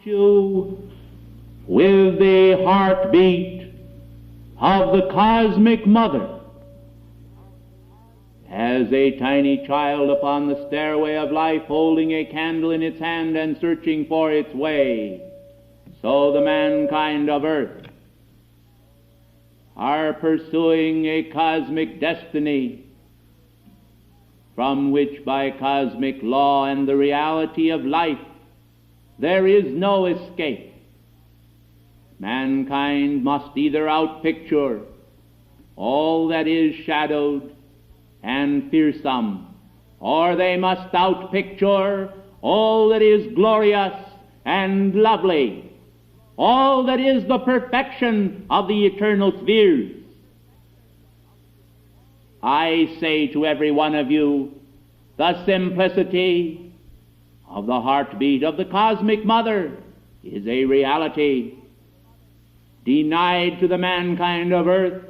You with the heartbeat of the cosmic mother. As a tiny child upon the stairway of life, holding a candle in its hand and searching for its way, so the mankind of earth are pursuing a cosmic destiny from which, by cosmic law and the reality of life, there is no escape. Mankind must either outpicture all that is shadowed and fearsome, or they must outpicture all that is glorious and lovely, all that is the perfection of the eternal spheres. I say to every one of you, the simplicity of the heartbeat of the cosmic mother is a reality, denied to the mankind of earth,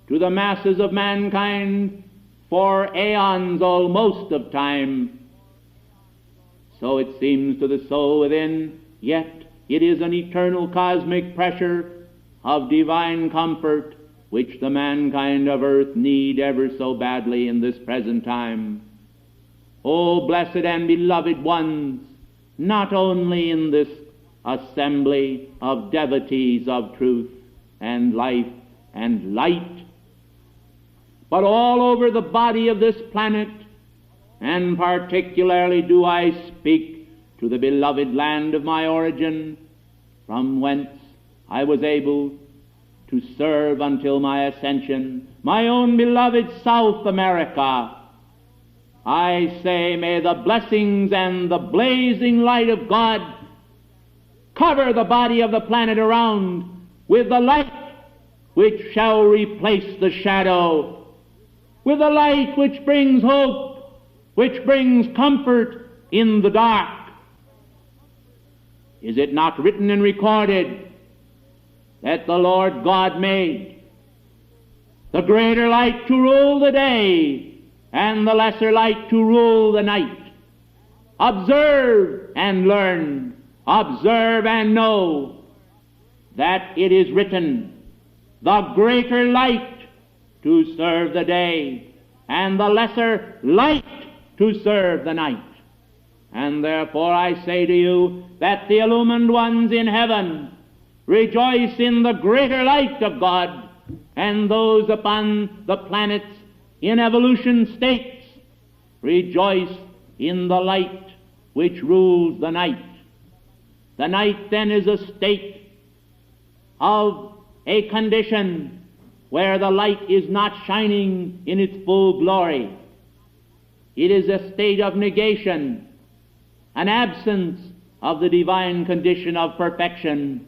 to the masses of mankind, for aeons almost of time. So it seems to the soul within, yet it is an eternal cosmic pressure of divine comfort which the mankind of earth need ever so badly in this present time. O blessed and beloved ones, not only in this assembly of devotees of truth and life and light, but all over the body of this planet, and particularly do I speak to the beloved land of my origin, from whence I was able to serve until my ascension, my own beloved South America. I say, may the blessings and the blazing light of God cover the body of the planet around with the light which shall replace the shadow, with the light which brings hope, which brings comfort in the dark. Is it not written and recorded that the Lord God made the greater light to rule the day and the lesser light to rule the night? Observe and learn, observe and know that it is written, the greater light to serve the day, and the lesser light to serve the night. And therefore I say to you that the illumined ones in heaven rejoice in the greater light of God, and those upon the planets in evolution states rejoice in the light which rules the night. The night then is a state of a condition where the light is not shining in its full glory. It is a state of negation, an absence of the divine condition of perfection.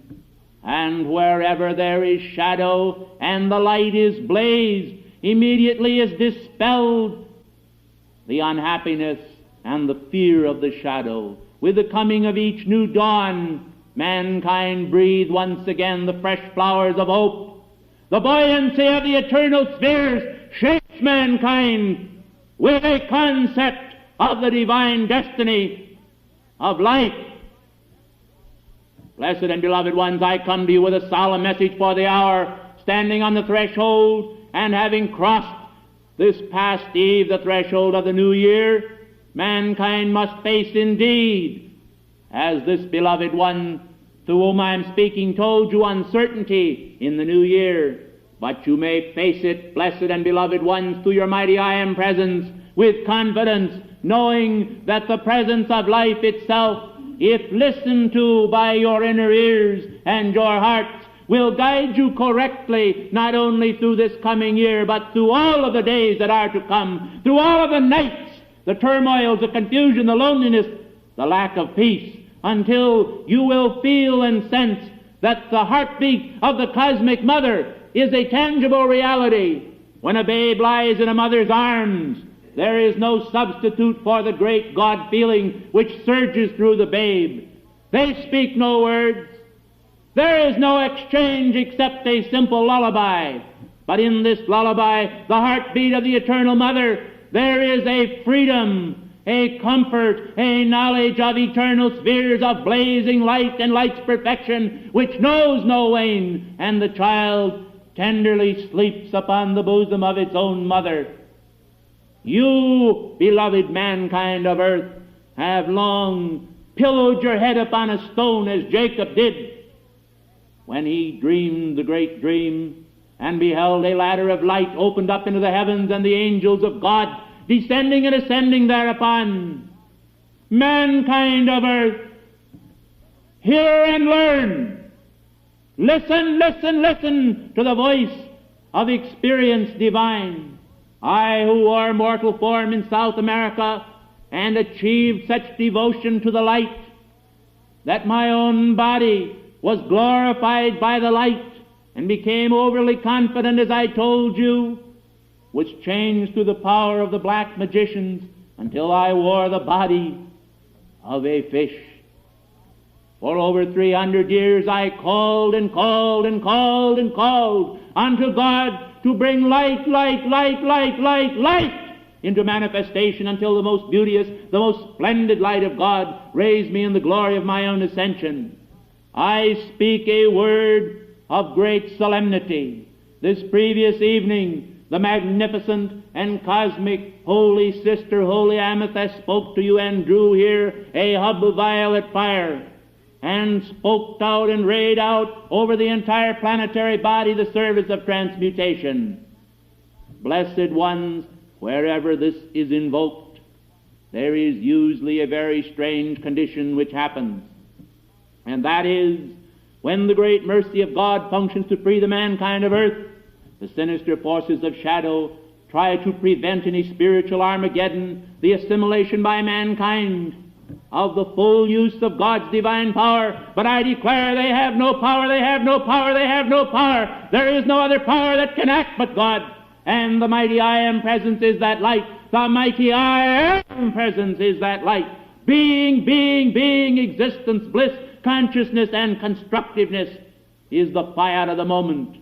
And wherever there is shadow and the light is blazed, immediately is dispelled the unhappiness and the fear of the shadow. With the coming of each new dawn, mankind breathe once again the fresh flowers of hope. The buoyancy of the eternal spheres shapes mankind with a concept of the divine destiny of life. Blessed and beloved ones, I come to you with a solemn message for the hour, standing on the threshold and having crossed this past eve, the threshold of the new year. Mankind must face indeed, as this beloved one to whom I am speaking told you, uncertainty in the new year. But you may face it, blessed and beloved ones, through your mighty I Am presence with confidence, knowing that the presence of life itself, if listened to by your inner ears and your hearts, will guide you correctly, not only through this coming year, but through all of the days that are to come, through all of the nights, the turmoils, the confusion, the loneliness, the lack of peace, until you will feel and sense that the heartbeat of the cosmic mother is a tangible reality. When a babe lies in a mother's arms, there is no substitute for the great God feeling which surges through the babe. They speak no words. There is no exchange except a simple lullaby. But in this lullaby, the heartbeat of the eternal mother, there is a freedom, a comfort, a knowledge of eternal spheres of blazing light and light's perfection, which knows no wane, and the child tenderly sleeps upon the bosom of its own mother. You, beloved mankind of earth, have long pillowed your head upon a stone as Jacob did when he dreamed the great dream and beheld a ladder of light opened up into the heavens and the angels of God descending and ascending thereupon. Mankind of earth, hear and learn. Listen, listen, listen to the voice of experience divine. I, who wore mortal form in South America and achieved such devotion to the light that my own body was glorified by the light and became overly confident, as I told you, was changed through the power of the black magicians until I wore the body of a fish. For over 300 years I called and called and called and called unto God to bring light, light, light, light, light, light into manifestation until the most beauteous, the most splendid light of God raised me in the glory of my own ascension. I speak a word of great solemnity. This previous evening, the magnificent and cosmic Holy Sister, Holy Amethyst, spoke to you and drew here a hub of violet fire, and spoke out and rayed out over the entire planetary body the service of transmutation. Blessed ones, wherever this is invoked, there is usually a very strange condition which happens, and that is, when the great mercy of God functions to free the mankind of earth, the sinister forces of shadow try to prevent in a spiritual Armageddon the assimilation by mankind of the full use of God's divine power. But I declare they have no power, they have no power, they have no power. There is no other power that can act but God. And the mighty I Am presence is that light. The mighty I Am presence is that light. Being, existence, bliss, consciousness, and constructiveness is the fiat of the moment.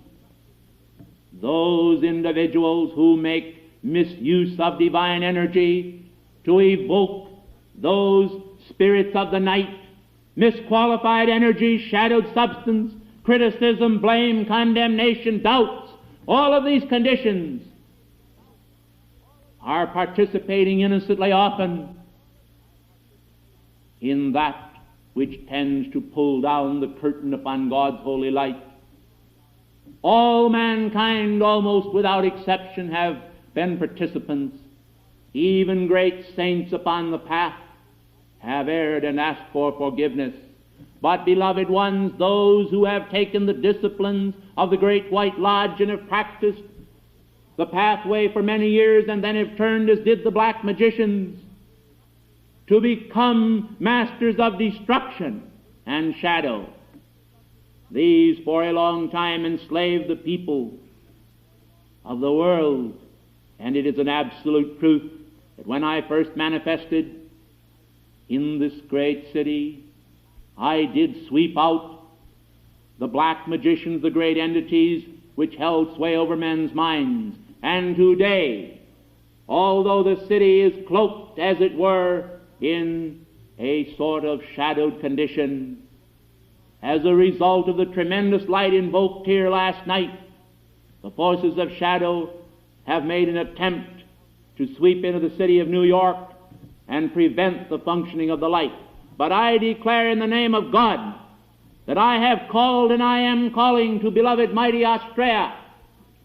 Those individuals who make misuse of divine energy to evoke those spirits of the night, misqualified energy, shadowed substance, criticism, blame, condemnation, doubts, all of these conditions are participating innocently often in that which tends to pull down the curtain upon God's holy light. All mankind, almost without exception, have been participants. Even great saints upon the path have erred and asked for forgiveness. But, beloved ones, those who have taken the disciplines of the Great White Lodge and have practiced the pathway for many years and then have turned, as did the black magicians, to become masters of destruction and shadow. These for a long time enslaved the people of the world, and it is an absolute truth that when I first manifested in this great city, I did sweep out the black magicians, the great entities which held sway over men's minds. And today, although the city is cloaked, as it were, in a sort of shadowed condition, as a result of the tremendous light invoked here last night, the forces of shadow have made an attempt to sweep into the city of New York and prevent the functioning of the light. But I declare in the name of God that I have called and I am calling to beloved mighty Astrea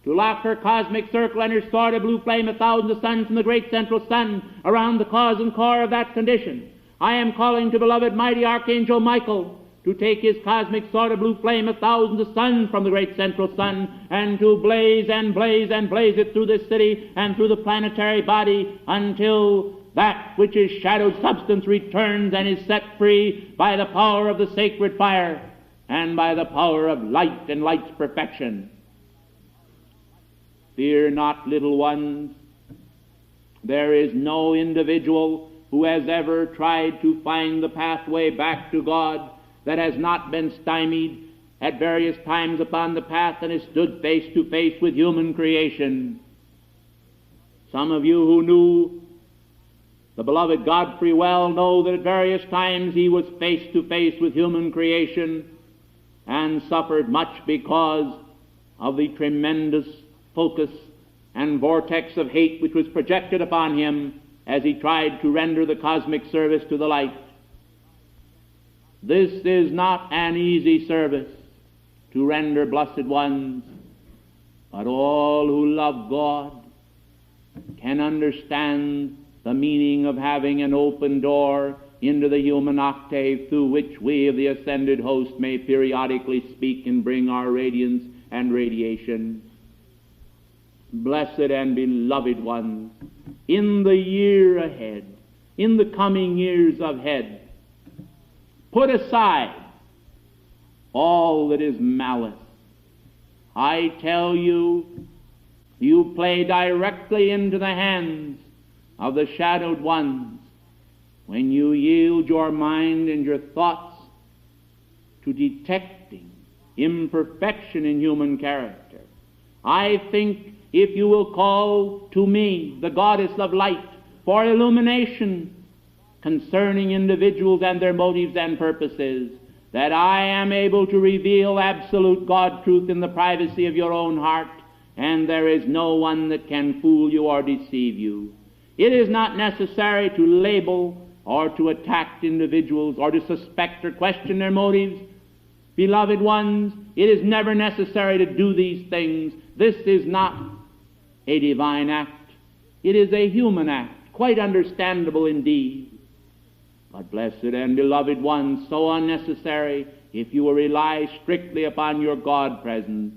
to lock her cosmic circle and her sword of blue flame 1,000 suns from the great central sun around the cause and core of that condition. I am calling to beloved mighty Archangel Michael to take his cosmic sword of blue flame of thousands of suns from the great central sun, and to blaze and blaze and blaze it through this city and through the planetary body until that which is shadowed substance returns and is set free by the power of the sacred fire and by the power of light and light's perfection. Fear not, little ones. There is no individual who has ever tried to find the pathway back to God that has not been stymied at various times upon the path and has stood face to face with human creation. Some of you who knew the beloved Godfrey well know that at various times he was face to face with human creation and suffered much because of the tremendous focus and vortex of hate which was projected upon him as he tried to render the cosmic service to the light. This is not an easy service to render, blessed ones, but all who love God can understand the meaning of having an open door into the human octave through which we of the ascended host may periodically speak and bring our radiance and radiation. Blessed and beloved ones, in the year ahead, in the coming years ahead, put aside all that is malice. I tell you, you play directly into the hands of the shadowed ones when you yield your mind and your thoughts to detecting imperfection in human character. I think if you will call to me, the goddess of light, for illumination concerning individuals and their motives and purposes, that I am able to reveal absolute God truth in the privacy of your own heart, and there is no one that can fool you or deceive you. It is not necessary to label or to attack individuals or to suspect or question their motives. Beloved ones, it is never necessary to do these things. This is not a divine act. It is a human act, quite understandable indeed. But blessed and beloved ones, so unnecessary if you will rely strictly upon your God presence.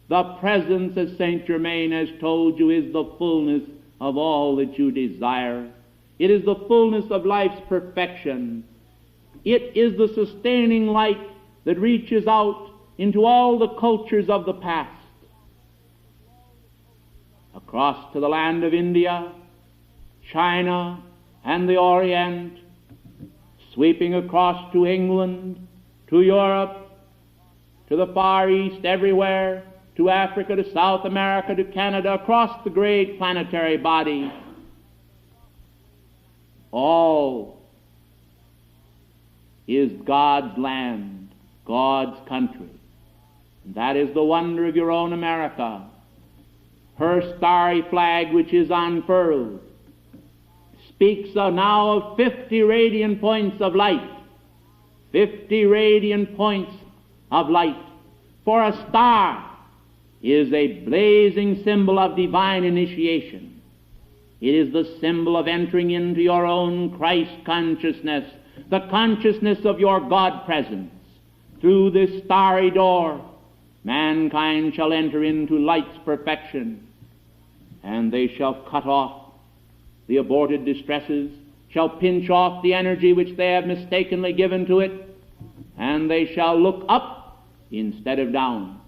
The presence, as Saint Germain has told you, is the fullness of all that you desire. It is the fullness of life's perfection. It is the sustaining light that reaches out into all the cultures of the past. Across to the land of India, China, and the Orient, sweeping across to England, to Europe, to the Far East, everywhere, to Africa, to South America, to Canada, across the great planetary body. All is God's land, God's country. And that is the wonder of your own America. Her starry flag, which is unfurled, speaks now of 50 radiant points of light. 50 radiant points of light. For a star is a blazing symbol of divine initiation. It is the symbol of entering into your own Christ consciousness, the consciousness of your God presence. Through this starry door, mankind shall enter into light's perfection, and they shall cut off the aborted distresses, shall pinch off the energy which they have mistakenly given to it, and they shall look up instead of down.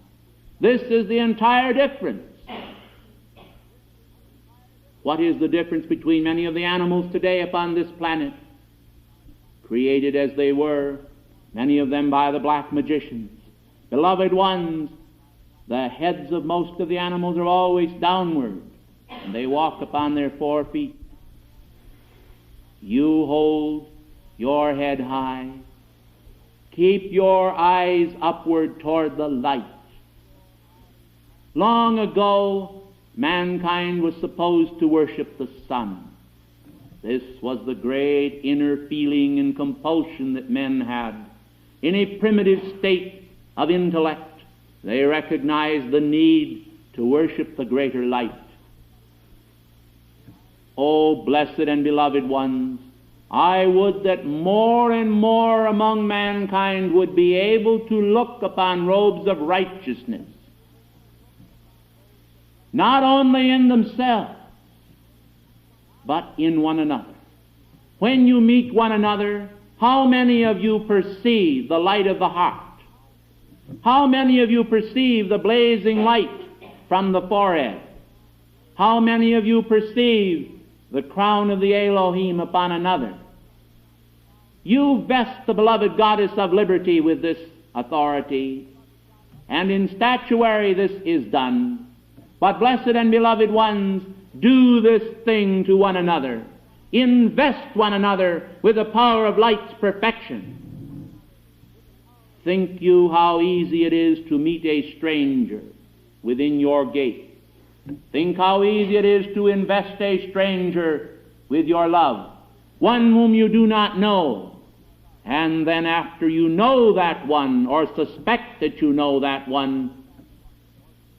This is the entire difference. What is the difference between many of the animals today upon this planet, created as they were, many of them by the black magicians? Beloved ones, the heads of most of the animals are always downward, and they walk upon their 4 feet. You hold your head high. Keep your eyes upward toward the light. Long ago, mankind was supposed to worship the sun. This was the great inner feeling and compulsion that men had. In a primitive state of intellect, they recognized the need to worship the greater light. Oh, blessed and beloved ones, I would that more and more among mankind would be able to look upon robes of righteousness, not only in themselves, but in one another. When you meet one another, how many of you perceive the light of the heart? How many of you perceive the blazing light from the forehead? How many of you perceive the crown of the Elohim upon another? You vest the beloved goddess of liberty with this authority, and in statuary this is done. But blessed and beloved ones, do this thing to one another. Invest one another with the power of light's perfection. Think you how easy it is to meet a stranger within your gate? Think how easy it is to invest a stranger with your love, one whom you do not know, and then after you know that one, or suspect that you know that one,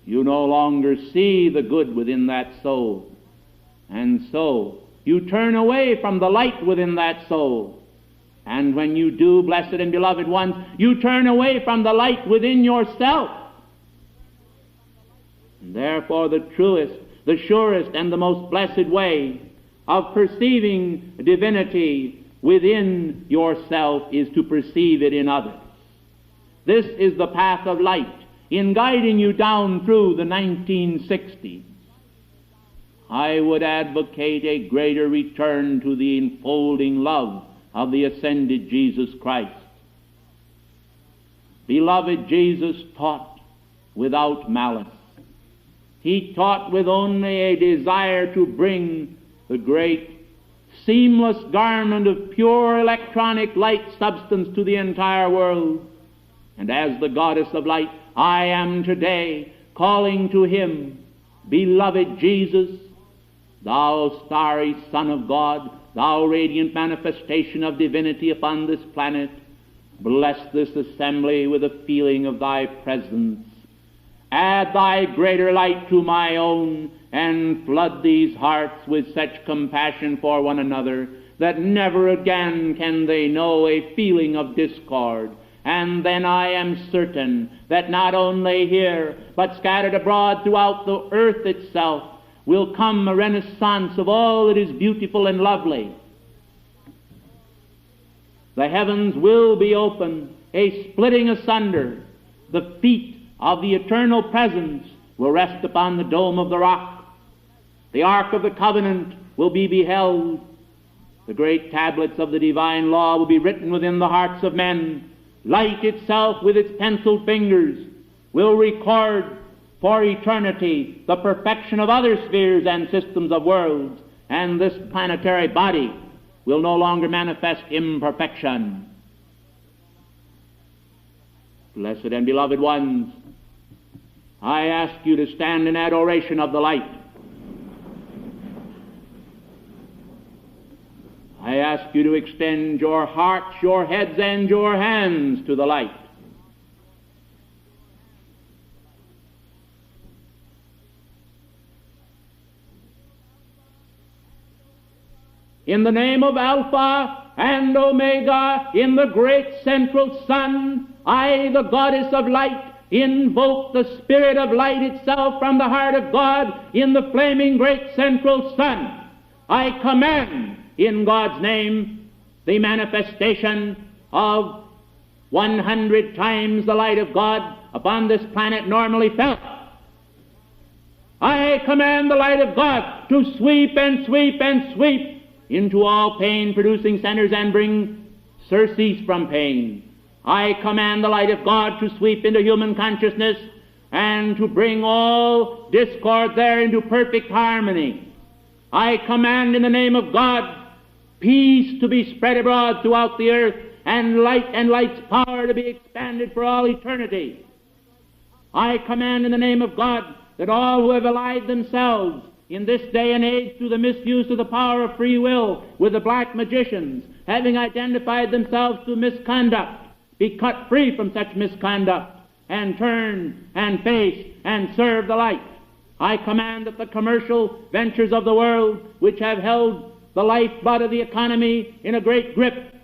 you no longer see the good within that soul, and so you turn away from the light within that soul. And when you do, blessed and beloved ones, you turn away from the light within yourself. And therefore the truest, the surest, and the most blessed way of perceiving divinity within yourself is to perceive it in others. This is the path of light in guiding you down through the 1960s. I would advocate a greater return to the enfolding love of the ascended Jesus Christ. Beloved, Jesus taught without malice. He taught with only a desire to bring the great seamless garment of pure electronic light substance to the entire world. And as the goddess of light, I am today calling to him, beloved Jesus, thou starry Son of God, thou radiant manifestation of divinity upon this planet, bless this assembly with a feeling of thy presence. Add thy greater light to my own, and flood these hearts with such compassion for one another that never again can they know a feeling of discord. And then I am certain that not only here, but scattered abroad throughout the earth itself, will come a renaissance of all that is beautiful and lovely. The heavens will be open, a splitting asunder. The feet of the eternal presence will rest upon the dome of the rock. The Ark of the Covenant will be beheld. The great tablets of the divine law will be written within the hearts of men. Light itself with its penciled fingers will record for eternity the perfection of other spheres and systems of worlds, and this planetary body will no longer manifest imperfection. Blessed and beloved ones, I ask you to stand in adoration of the light. I ask you to extend your hearts, your heads, and your hands to the light. In the name of Alpha and Omega, in the great central sun, I, the goddess of light, invoke the spirit of light itself from the heart of God in the flaming great central sun. I command in God's name the manifestation of 100 times the light of God upon this planet normally felt. I command the light of God to sweep and sweep and sweep into all pain-producing centers and bring surcease from pain. I command the light of God to sweep into human consciousness and to bring all discord there into perfect harmony. I command in the name of God peace to be spread abroad throughout the earth, and light's power to be expanded for all eternity. I command in the name of God that all who have allied themselves in this day and age through the misuse of the power of free will with the black magicians, having identified themselves to misconduct, be cut free from such misconduct and turn and face and serve the light. I command that the commercial ventures of the world, which have held the lifeblood of the economy, in a great grip,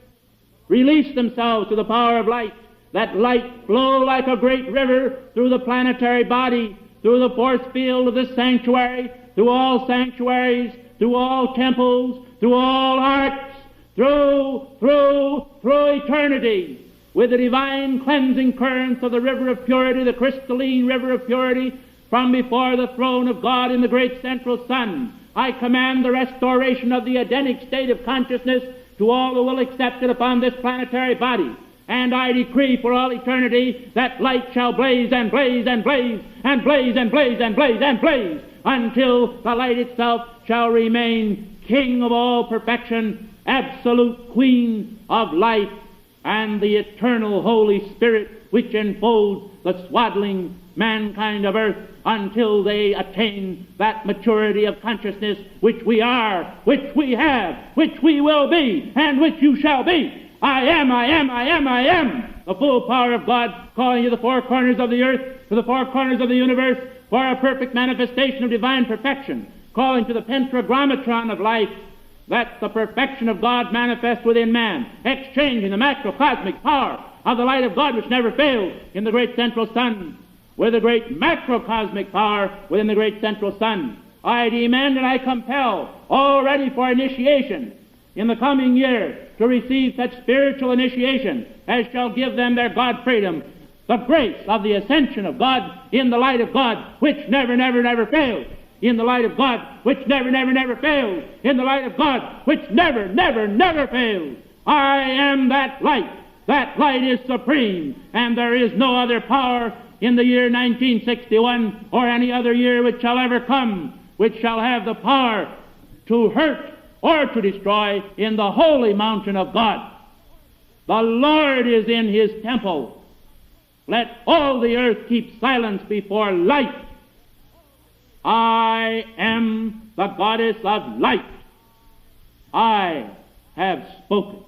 release themselves to the power of light. Let light flow like a great river through the planetary body, through the force field of this sanctuary, through all sanctuaries, through all temples, through all arts, through eternity, with the divine cleansing currents of the river of purity, the crystalline river of purity, from before the throne of God in the great central sun. I command the restoration of the Edenic state of consciousness to all who will accept it upon this planetary body. And I decree for all eternity that light shall blaze and blaze and blaze and blaze and blaze and blaze and blaze until the light itself shall remain King of all perfection, absolute Queen of life, and the eternal Holy Spirit which enfolds the swaddling mankind of earth until they attain that maturity of consciousness which we are, which we have, which we will be, and which you shall be. I am, I am, I am, I am. The full power of God calling to the four corners of the earth, to the four corners of the universe, for a perfect manifestation of divine perfection, calling to the tetragrammatron of life, that the perfection of God manifest within man, exchanging the macrocosmic power of the light of God which never fails in the great central sun, with the great macrocosmic power within the great central sun. I demand and I compel, all ready for initiation in the coming year, to receive such spiritual initiation as shall give them their God freedom, the grace of the ascension of God in the light of God, which never, never, never fails. In the light of God, which never, never, never fails. In the light of God, which never, never, never fails. I am that light. That light is supreme, and there is no other power in the year 1961 or any other year which shall ever come, which shall have the power to hurt or to destroy in the holy mountain of God. The Lord is in his temple. Let all the earth keep silence before light. I am the goddess of light. I have spoken.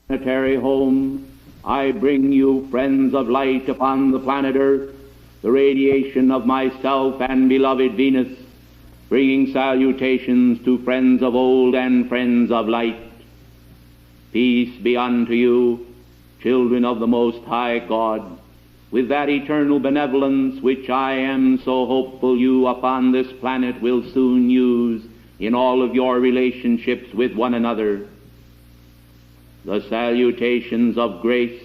planetary home, I bring you, friends of light upon the planet Earth, the radiation of myself and beloved Venus, bringing salutations to friends of old and friends of light. Peace be unto you, children of the Most High God, with that eternal benevolence which I am so hopeful you upon this planet will soon use in all of your relationships with one another. The salutations of grace,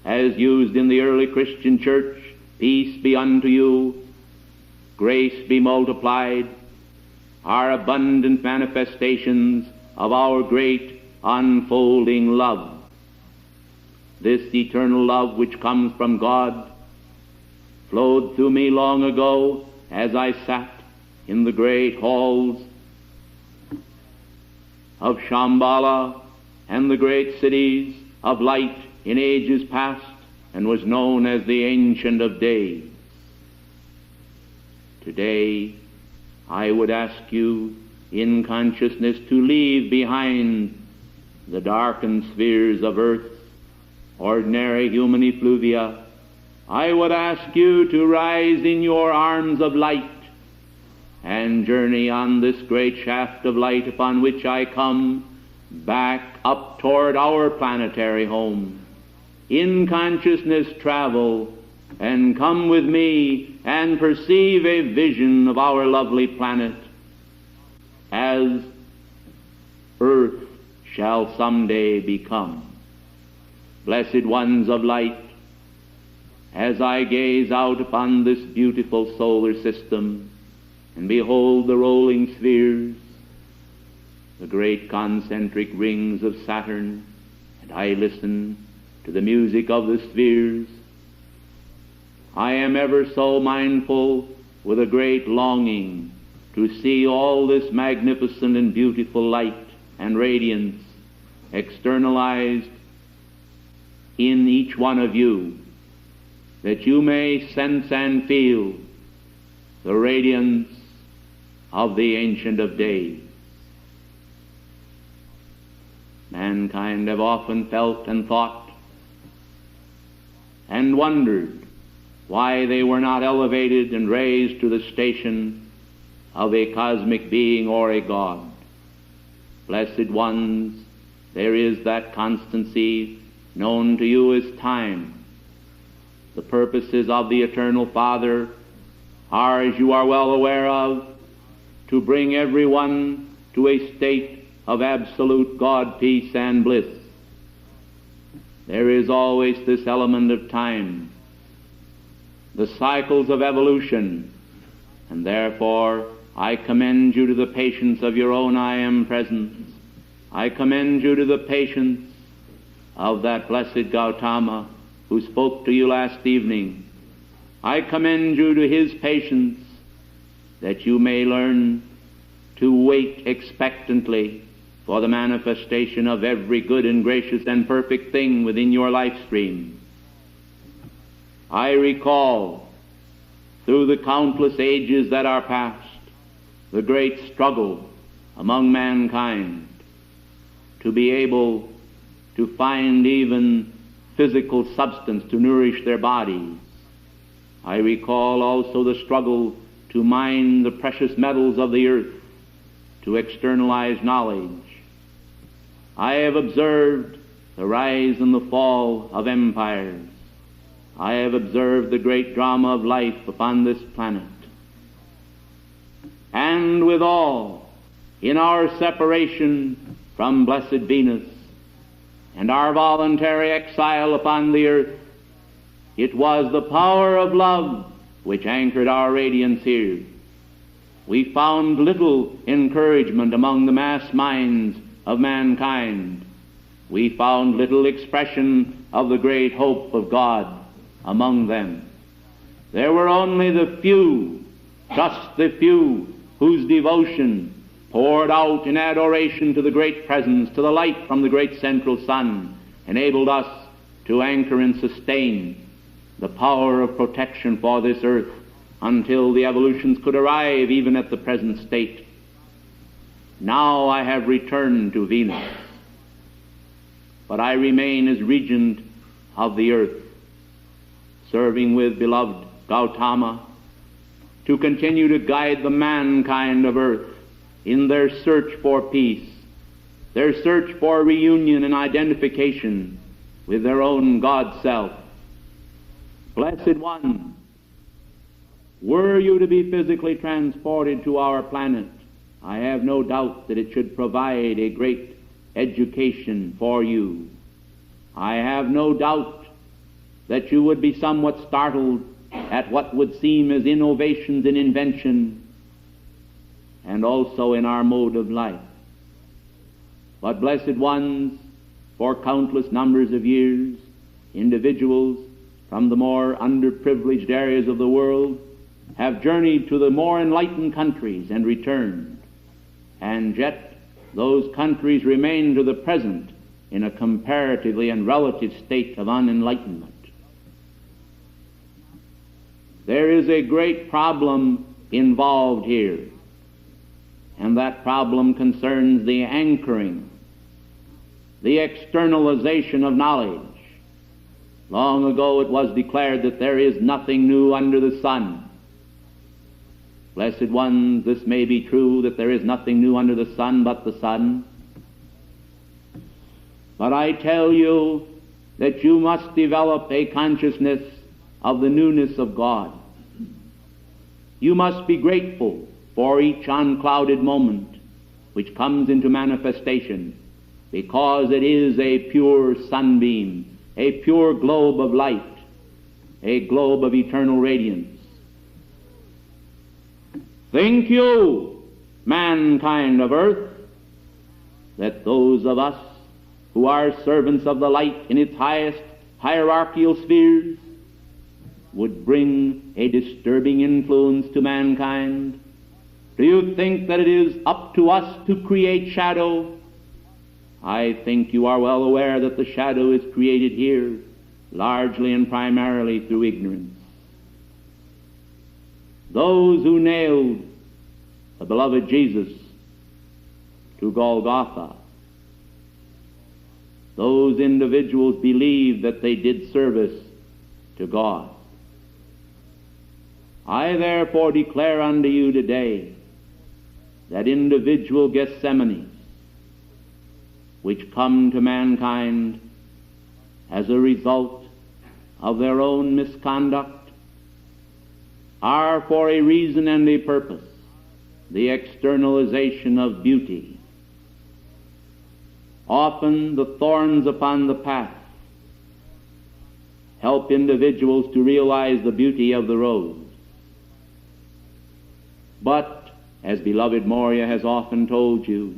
as used in the early Christian church, peace be unto you, grace be multiplied, are abundant manifestations of our great unfolding love. This eternal love which comes from God flowed through me long ago as I sat in the great halls of Shambhala and the great cities of light in ages past, and was known as the Ancient of Days. Today, I would ask you in consciousness to leave behind the darkened spheres of earth's ordinary human effluvia. I would ask you to rise in your arms of light and journey on this great shaft of light upon which I come back up toward our planetary home. In consciousness travel and come with me and perceive a vision of our lovely planet as Earth shall someday become. Blessed ones of light, as I gaze out upon this beautiful solar system and behold the rolling spheres, the great concentric rings of Saturn, and I listen to the music of the spheres, I am ever so mindful with a great longing to see all this magnificent and beautiful light and radiance externalized in each one of you, that you may sense and feel the radiance of the Ancient of Days. Mankind have often felt and thought and wondered why they were not elevated and raised to the station of a cosmic being or a God. Blessed ones, there is that constancy known to you as time. The purposes of the Eternal Father are, as you are well aware of, to bring everyone to a state of absolute God peace and bliss. There is always this element of time, the cycles of evolution, and therefore I commend you to the patience of your own I Am presence. I commend you to the patience of that blessed Gautama who spoke to you last evening. I commend you to his patience, that you may learn to wait expectantly for the manifestation of every good and gracious and perfect thing within your life stream. I recall, through the countless ages that are past, the great struggle among mankind to be able to find even physical substance to nourish their bodies. I recall also the struggle to mine the precious metals of the earth, to externalize knowledge. I have observed the rise and the fall of empires. I have observed the great drama of life upon this planet. And withal, in our separation from blessed Venus and our voluntary exile upon the earth, it was the power of love which anchored our radiance here. We found little encouragement among the mass minds of mankind. We found little expression of the great hope of God among them. There were only the few, just the few, whose devotion poured out in adoration to the great presence, to the light from the great central sun, enabled us to anchor and sustain the power of protection for this earth until the evolutions could arrive even at the present state. Now I have returned to Venus. but I remain as regent of the earth, serving with beloved Gautama to continue to guide the mankind of earth in their search for peace, their search for reunion and identification with their own God self. Blessed One, were you to be physically transported to our planet, I have no doubt that it should provide a great education for you. I have no doubt that you would be somewhat startled at what would seem as innovations in invention and also in our mode of life. But blessed ones, for countless numbers of years, individuals from the more underprivileged areas of the world have journeyed to the more enlightened countries and returned, and yet those countries remain to the present in a comparatively and relative state of unenlightenment. There is a great problem involved here, and that problem concerns the anchoring, the externalization of knowledge. Long ago it was declared that there is nothing new under the sun. Blessed ones, this may be true, that there is nothing new under the sun but the sun. But I tell you that you must develop a consciousness of the newness of God. You must be grateful for each unclouded moment which comes into manifestation, because it is a pure sunbeam, a pure globe of light, a globe of eternal radiance. Think you, mankind of earth, that those of us who are servants of the light in its highest hierarchical spheres would bring a disturbing influence to mankind? Do you think that it is up to us to create shadow? I think you are well aware that the shadow is created here largely and primarily through ignorance. Those who nailed the beloved Jesus to Golgotha, those individuals believed that they did service to God. I therefore declare unto you today that individual Gethsemanes which come to mankind as a result of their own misconduct are for a reason and a purpose, the externalization of beauty. Often the thorns upon the path help individuals to realize the beauty of the rose. But, as beloved Moria has often told you,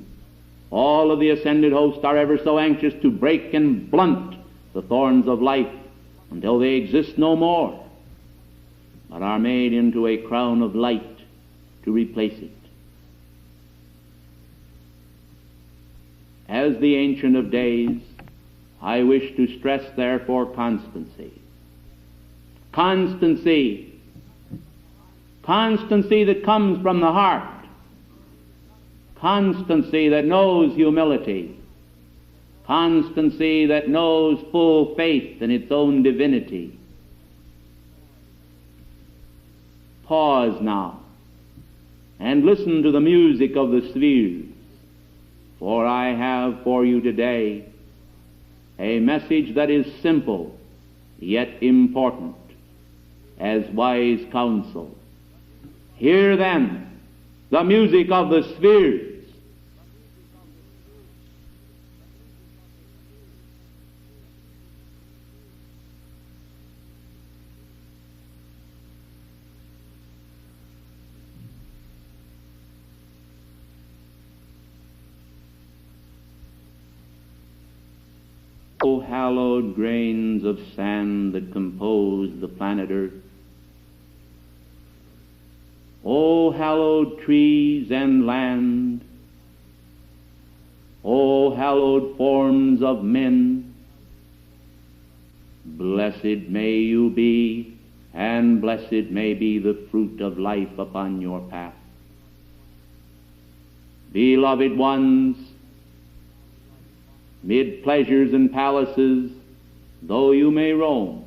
all of the ascended hosts are ever so anxious to break and blunt the thorns of life until they exist no more, but are made into a crown of light to replace it. As the Ancient of Days, I wish to stress therefore constancy. Constancy. Constancy that comes from the heart. Constancy that knows humility. Constancy that knows full faith in its own divinity. Pause now and listen to the music of the spheres, for I have for you today a message that is simple yet important as wise counsel. Hear then the music of the spheres. O hallowed grains of sand that compose the planet Earth, O hallowed trees and land, O hallowed forms of men, blessed may you be, and blessed may be the fruit of life upon your path. Beloved ones, mid pleasures and palaces, though you may roam,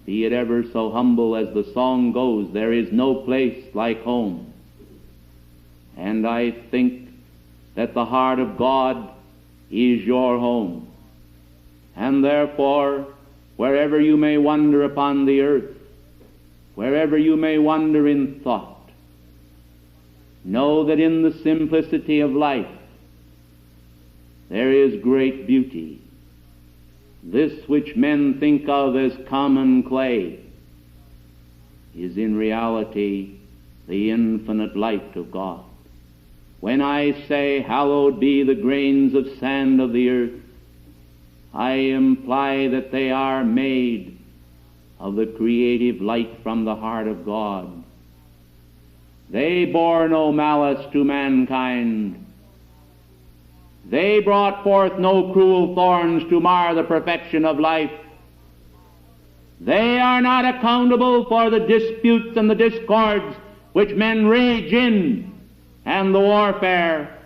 be it ever so humble as the song goes, there is no place like home. And I think that the heart of God is your home. And therefore, wherever you may wander upon the earth, wherever you may wander in thought, know that in the simplicity of life there is great beauty. This which men think of as common clay is in reality the infinite light of God. When I say, hallowed be the grains of sand of the earth, I imply that they are made of the creative light from the heart of God. They bore no malice to mankind. They brought forth no cruel thorns to mar the perfection of life. They are not accountable for the disputes and the discords which men rage in, and the warfare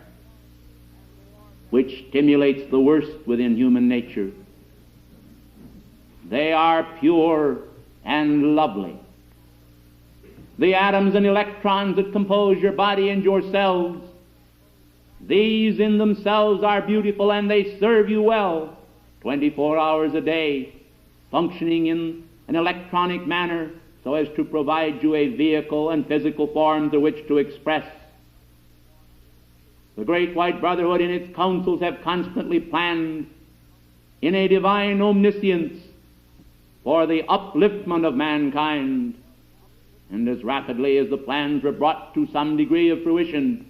which stimulates the worst within human nature. They are pure and lovely. The atoms and electrons that compose your body and your cells, these in themselves are beautiful, and they serve you well 24 hours a day, functioning in an electronic manner so as to provide you a vehicle and physical form through which to express. The Great White Brotherhood in its councils have constantly planned in a divine omniscience for the upliftment of mankind, and as rapidly as the plans were brought to some degree of fruition,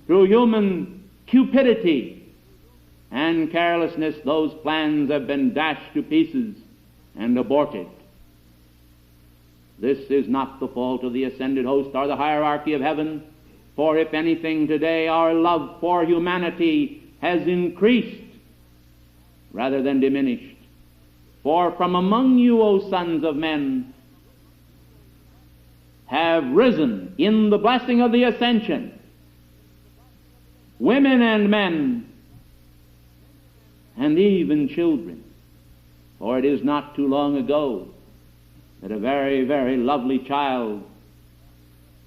through human cupidity and carelessness, those plans have been dashed to pieces and aborted. This is not the fault of the ascended host or the hierarchy of heaven, for if anything today, our love for humanity has increased rather than diminished. For from among you, O sons of men, have risen in the blessing of the ascension women and men, and even children. For it is not too long ago that a very, very lovely child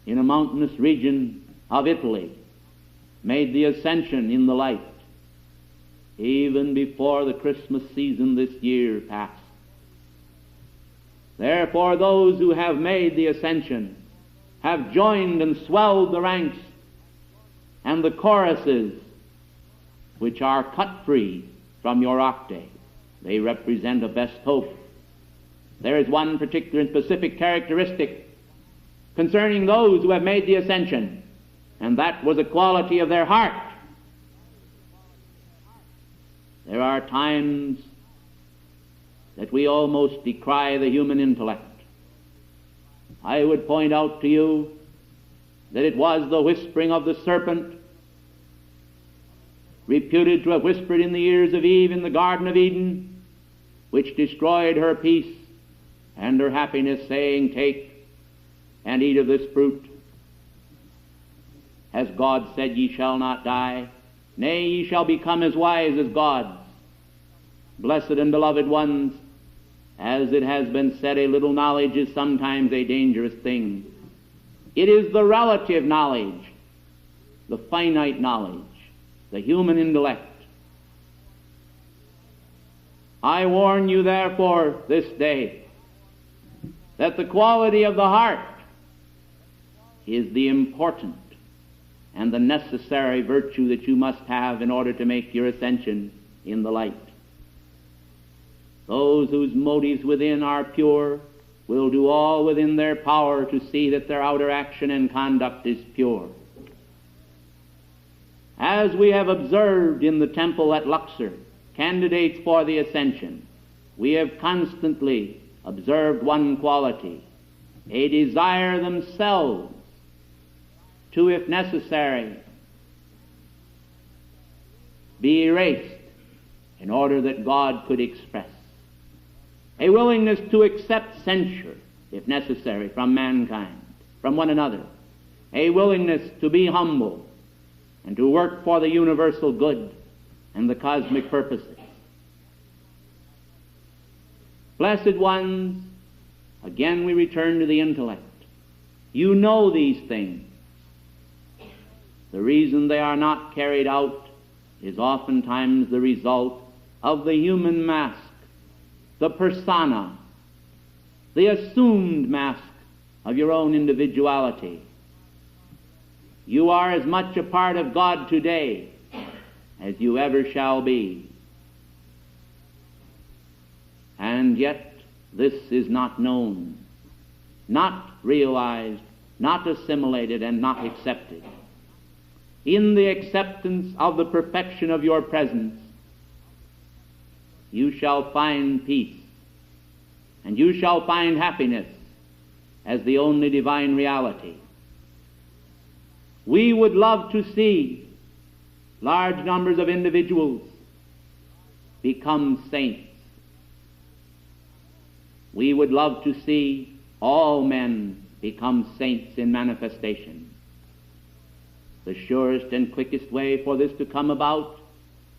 in a mountainous region of Italy made the ascension in the light, even before the Christmas season this year passed. Therefore, those who have made the ascension have joined and swelled the ranks, and the choruses which are cut free from your octave, they represent a best hope. There is one particular and specific characteristic concerning those who have made the ascension, and that was the quality of their heart. There are times that we almost decry the human intellect. I would point out to you that it was the whispering of the serpent, reputed to have whispered in the ears of Eve in the Garden of Eden, which destroyed her peace and her happiness, saying, "Take and eat of this fruit. Has God said, ye shall not die? Nay, ye shall become as wise as gods." Blessed and beloved ones, as it has been said, a little knowledge is sometimes a dangerous thing. It is the relative knowledge, the finite knowledge, the human intellect. I warn you, therefore, this day, that the quality of the heart is the important and the necessary virtue that you must have in order to make your ascension in the light. Those whose motives within are pure will do all within their power to see that their outer action and conduct is pure. As we have observed in the temple at Luxor, candidates for the ascension, we have constantly observed one quality, a desire themselves to, if necessary, be erased in order that God could express. A willingness to accept censure, if necessary, from mankind, from one another. A willingness to be humble and to work for the universal good and the cosmic purposes. Blessed ones, again we return to the intellect. You know these things. The reason they are not carried out is oftentimes the result of the human mask, the persona, the assumed mask of your own individuality. You are as much a part of God today as you ever shall be. And yet this is not known, not realized, not assimilated, and not accepted. In the acceptance of the perfection of your presence, you shall find peace, and you shall find happiness as the only divine reality. We would love to see large numbers of individuals become saints. We would love to see all men become saints in manifestation. The surest and quickest way for this to come about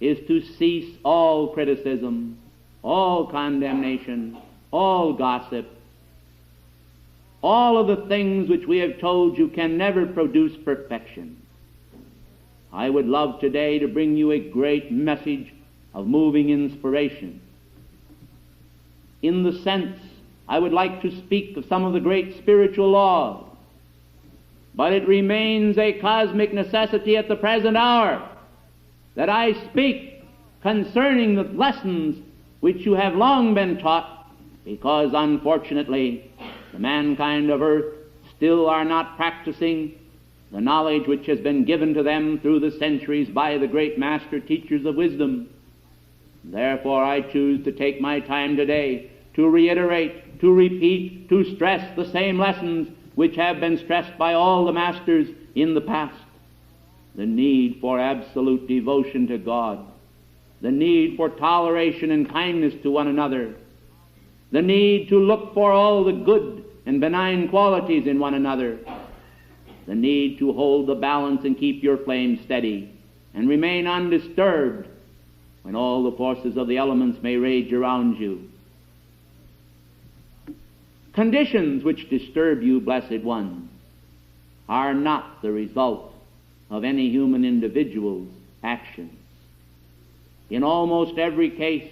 is to cease all criticism, all condemnation, all gossip, all of the things which we have told you can never produce perfection. I would love today to bring you a great message of moving inspiration. In the sense, I would like to speak of some of the great spiritual laws, but it remains a cosmic necessity at the present hour that I speak concerning the lessons which you have long been taught, because unfortunately the mankind of earth still are not practicing the knowledge which has been given to them through the centuries by the great master teachers of wisdom. Therefore I choose to take my time today to reiterate, to repeat, to stress the same lessons which have been stressed by all the masters in the past. The need for absolute devotion to God, the need for toleration and kindness to one another, the need to look for all the good and benign qualities in one another, the need to hold the balance and keep your flame steady and remain undisturbed when all the forces of the elements may rage around you. Conditions which disturb you, blessed ones, are not the result of any human individual's actions. In almost every case,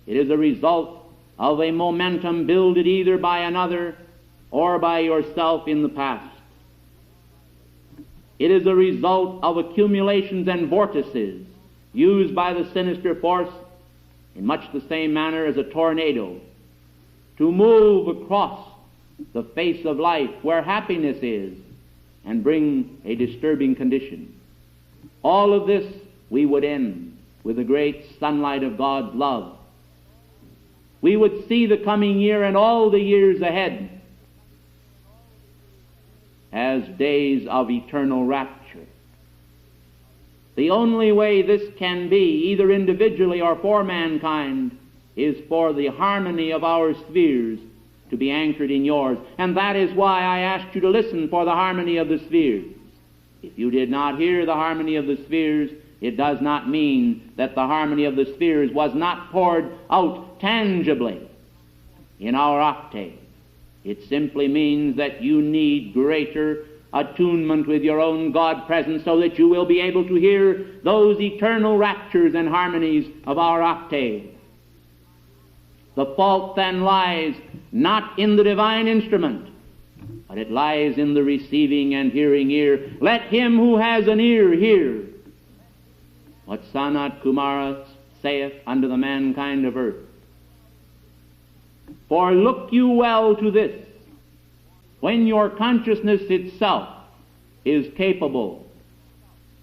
it is a result of a momentum builded either by another or by yourself in the past. It is a result of accumulations and vortices used by the sinister force in much the same manner as a tornado to move across the face of life where happiness is and bring a disturbing condition. All of this we would end with the great sunlight of God's love. We would see the coming year and all the years ahead as days of eternal rapture. The only way this can be, either individually or for mankind, is for the harmony of our spheres to be anchored in yours. And that is why I asked you to listen for the harmony of the spheres. If you did not hear the harmony of the spheres, it does not mean that the harmony of the spheres was not poured out tangibly in our octave. It simply means that you need greater attunement with your own God presence so that you will be able to hear those eternal raptures and harmonies of our octave. The fault then lies not in the divine instrument, but it lies in the receiving and hearing ear. Let him who has an ear hear what Sanat Kumara saith unto the mankind of earth. For look you well to this, when your consciousness itself is capable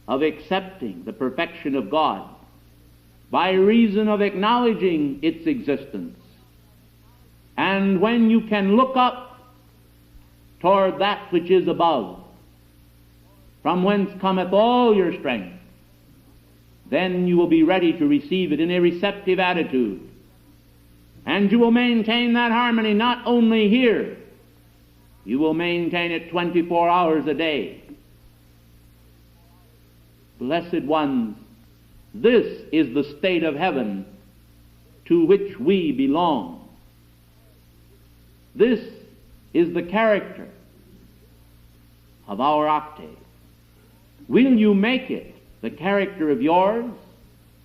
of accepting the perfection of God by reason of acknowledging its existence, and when you can look up toward that which is above, from whence cometh all your strength, then you will be ready to receive it in a receptive attitude. And you will maintain that harmony not only here, you will maintain it 24 hours a day. Blessed ones, This is the state of heaven to which we belong. This is the character of our octave. Will you make it the character of yours?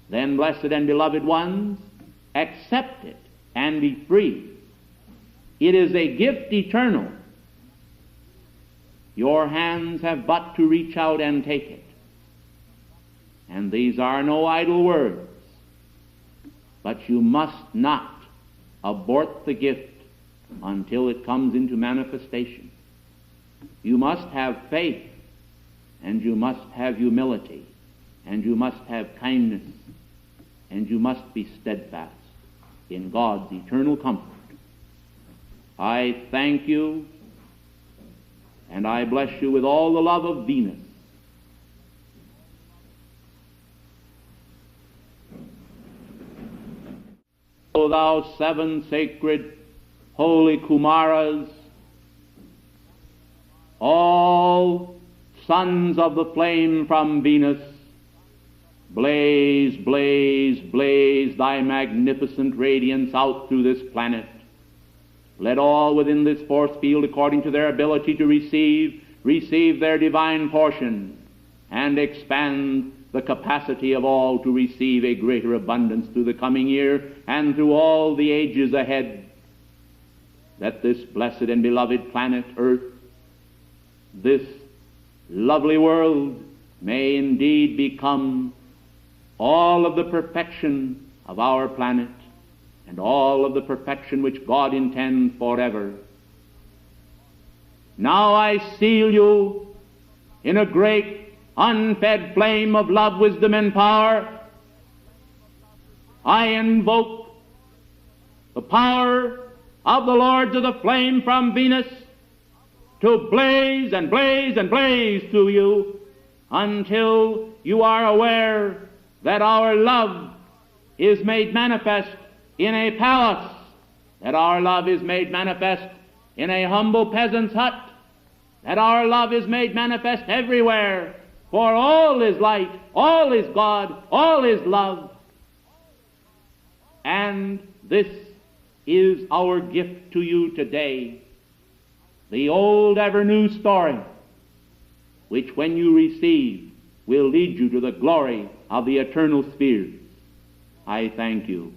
Then, blessed and beloved ones, accept it and be free. It is a gift eternal. Your hands have but to reach out and take it. And these are no idle words, but you must not abort the gift until it comes into manifestation. You must have faith, and you must have humility, and you must have kindness, and you must be steadfast in God's eternal comfort. I thank you, and I bless you with all the love of Venus. O thou seven sacred holy Kumaras, all sons of the flame from Venus, blaze, blaze, blaze thy magnificent radiance out through this planet. Let all within this force field, according to their ability to receive their divine portion, and expand the capacity of all to receive a greater abundance through the coming year and through all the ages ahead. That this blessed and beloved planet Earth, this lovely world, may indeed become all of the perfection of our planet and all of the perfection which God intends forever. Now I seal you in a great unfed flame of love, wisdom, and power. I invoke the power of the Lords of the Flame from Venus to blaze and blaze and blaze through you until you are aware that our love is made manifest in a palace, that our love is made manifest in a humble peasant's hut, that our love is made manifest everywhere, for all is light, all is God, all is love. And this is our gift to you today, the old ever new story, which when you receive will lead you to the glory of the eternal spheres. I thank you.